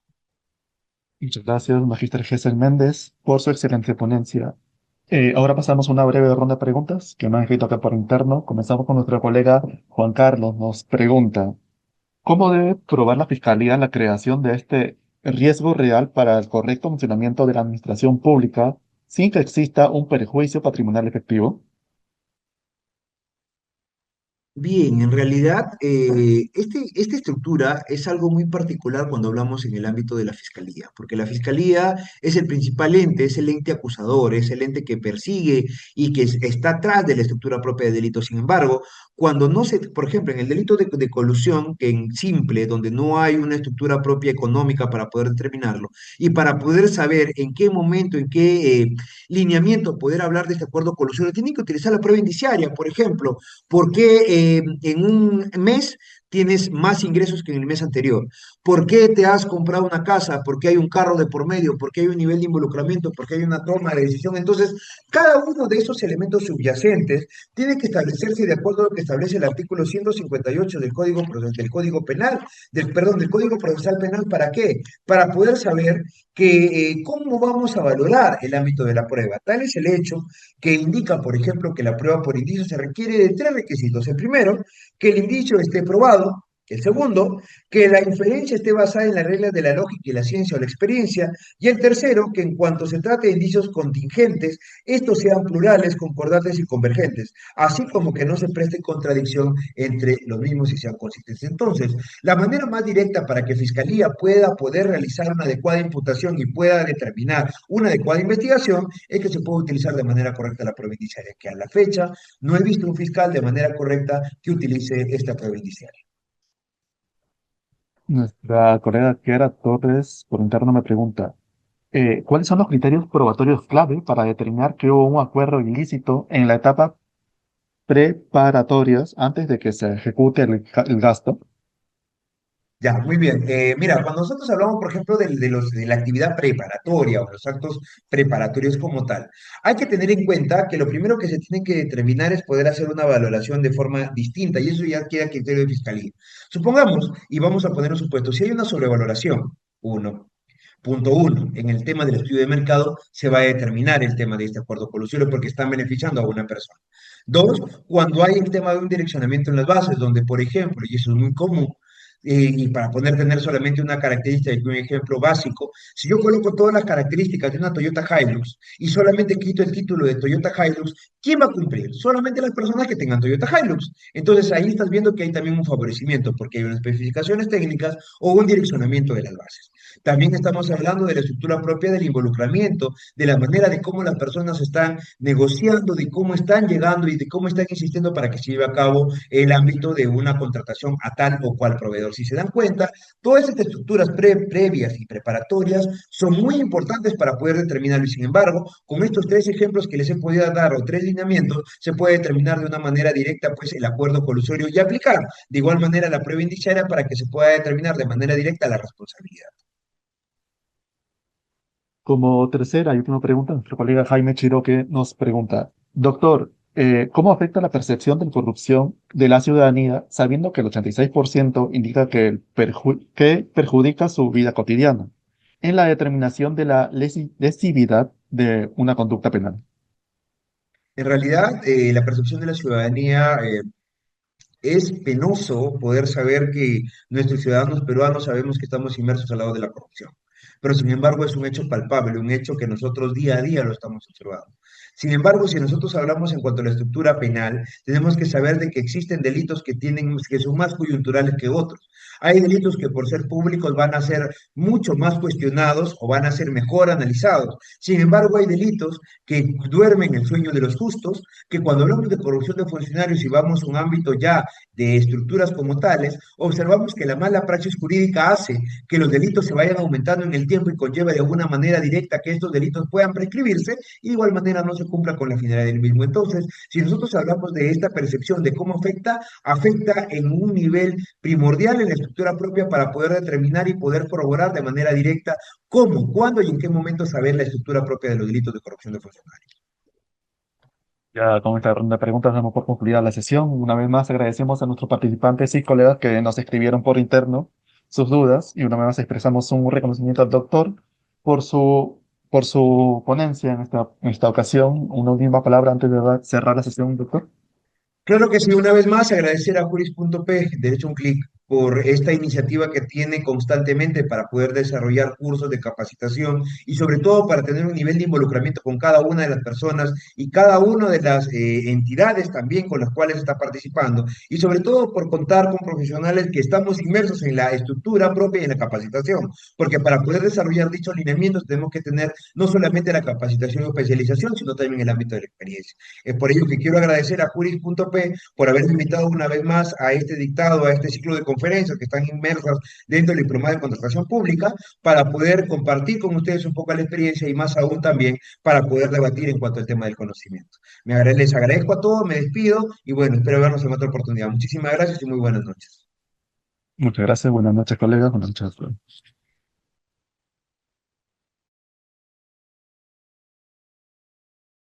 Muchas gracias, Magíster Gesell Méndez, por su excelente ponencia. Ahora pasamos a una breve ronda de preguntas que me han escrito acá por interno. Comenzamos con nuestro colega Juan Carlos. Nos pregunta, ¿cómo debe probar la Fiscalía la creación de este riesgo real para el correcto funcionamiento de la administración pública sin que exista un perjuicio patrimonial efectivo? Bien, en realidad, esta estructura es algo muy particular cuando hablamos en el ámbito de la fiscalía, porque la fiscalía es el principal ente, es el ente acusador, es el ente que persigue y que está atrás de la estructura propia de delito. Sin embargo, cuando no se, por ejemplo, en el delito de colusión, que en simple, donde no hay una estructura propia económica para poder determinarlo y para poder saber en qué momento, en qué lineamiento poder hablar de este acuerdo colusorio, tienen que utilizar la prueba indiciaria, por ejemplo. ¿Por qué en un mes tienes más ingresos que en el mes anterior? ¿Por qué te has comprado una casa? ¿Por qué hay un carro de por medio? ¿Por qué hay un nivel de involucramiento? ¿Por qué hay una toma de decisión? Entonces, cada uno de esos elementos subyacentes tiene que establecerse de acuerdo a lo que establece el artículo 158 del Código Penal, perdón, del Código Procesal Penal. ¿Para qué? Para poder saber que cómo vamos a valorar el ámbito de la prueba. Tal es el hecho que indica, por ejemplo, que la prueba por indicio se requiere de tres requisitos. El primero, que el indicio esté probado. El segundo, que la inferencia esté basada en las reglas de la lógica y la ciencia o la experiencia. Y el tercero, que en cuanto se trate de indicios contingentes, estos sean plurales, concordantes y convergentes, así como que no se preste contradicción entre los mismos y sean consistentes. Entonces, la manera más directa para que Fiscalía pueda poder realizar una adecuada imputación y pueda determinar una adecuada investigación es que se pueda utilizar de manera correcta la prueba indiciaria, que a la fecha no he visto un fiscal de manera correcta que utilice esta prueba indiciaria. Nuestra colega Kiara Torres por interno me pregunta, ¿cuáles son los criterios probatorios clave para determinar que hubo un acuerdo ilícito en la etapa preparatorias antes de que se ejecute el gasto? Ya, muy bien. Mira, cuando nosotros hablamos, por ejemplo, de la actividad preparatoria o los actos preparatorios como tal, hay que tener en cuenta que lo primero que se tiene que determinar es poder hacer una valoración de forma distinta y eso ya queda a criterio de fiscalía. Supongamos, y vamos a poner un supuesto, si hay una sobrevaloración, uno, punto uno, en el tema del estudio de mercado se va a determinar el tema de este acuerdo colusorio porque están beneficiando a una persona. Dos, cuando hay el tema de un direccionamiento en las bases, donde, por ejemplo, y eso es muy común, y para poder tener solamente una característica y un ejemplo básico, si yo coloco todas las características de una Toyota Hilux y solamente quito el título de Toyota Hilux, ¿quién va a cumplir? Solamente las personas que tengan Toyota Hilux. Entonces ahí estás viendo que hay también un favorecimiento porque hay unas especificaciones técnicas o un direccionamiento de las bases. También estamos hablando de la estructura propia del involucramiento, de la manera de cómo las personas están negociando, de cómo están llegando y de cómo están insistiendo para que se lleve a cabo el ámbito de una contratación a tal o cual proveedor. Si se dan cuenta, todas estas estructuras previas y preparatorias son muy importantes para poder determinarlo y sin embargo, con estos tres ejemplos que les he podido dar o tres lineamientos, se puede determinar de una manera directa pues el acuerdo colusorio y aplicar de igual manera la prueba indiciaria para que se pueda determinar de manera directa la responsabilidad. Como tercera y última pregunta, nuestro colega Jaime Chiroque nos pregunta, doctor, ¿cómo afecta la percepción de corrupción de la ciudadanía sabiendo que el 86% indica que perjudica su vida cotidiana en la determinación de la lesividad de una conducta penal? En realidad, la percepción de la ciudadanía es penoso poder saber que nuestros ciudadanos peruanos sabemos que estamos inmersos al lado de la corrupción. Pero sin embargo es un hecho palpable, un hecho que nosotros día a día lo estamos observando. Sin embargo, si nosotros hablamos en cuanto a la estructura penal, tenemos que saber de que existen delitos que son más coyunturales que otros. Hay delitos que por ser públicos van a ser mucho más cuestionados o van a ser mejor analizados. Sin embargo, hay delitos que duermen el sueño de los justos, que cuando hablamos de corrupción de funcionarios y vamos a un ámbito ya de estructuras como tales, observamos que la mala praxis jurídica hace que los delitos se vayan aumentando en el tiempo y conlleva de alguna manera directa que estos delitos puedan prescribirse y de igual manera no se cumpla con la finalidad del mismo. Entonces, si nosotros hablamos de esta percepción de cómo afecta, afecta en un nivel primordial en la estructura propia para poder determinar y poder corroborar de manera directa cómo, cuándo y en qué momento saber la estructura propia de los delitos de corrupción de funcionarios. Ya con esta ronda de preguntas damos por concluida la sesión. Una vez más agradecemos a nuestros participantes y colegas que nos escribieron por interno sus dudas y una vez más expresamos un reconocimiento al doctor por por su ponencia en esta ocasión. Una última palabra antes de cerrar la sesión, doctor. Claro que sí, una vez más agradecer a Juris.p, Derecho a un Clic, por esta iniciativa que tiene constantemente para poder desarrollar cursos de capacitación y sobre todo para tener un nivel de involucramiento con cada una de las personas y cada una de las entidades también con las cuales está participando y sobre todo por contar con profesionales que estamos inmersos en la estructura propia y en la capacitación, porque para poder desarrollar dichos lineamientos tenemos que tener no solamente la capacitación y especialización, sino también el ámbito de la experiencia. Es por ello que quiero agradecer a Juris.p por haberme invitado una vez más a este dictado, a este ciclo de conferencias que están inmersas dentro del diplomado de contratación pública, para poder compartir con ustedes un poco la experiencia y más aún también para poder debatir en cuanto al tema del conocimiento. Les agradezco a todos, me despido y bueno, espero vernos en otra oportunidad. Muchísimas gracias y muy buenas noches. Muchas gracias. Buenas noches, colegas. Buenas noches.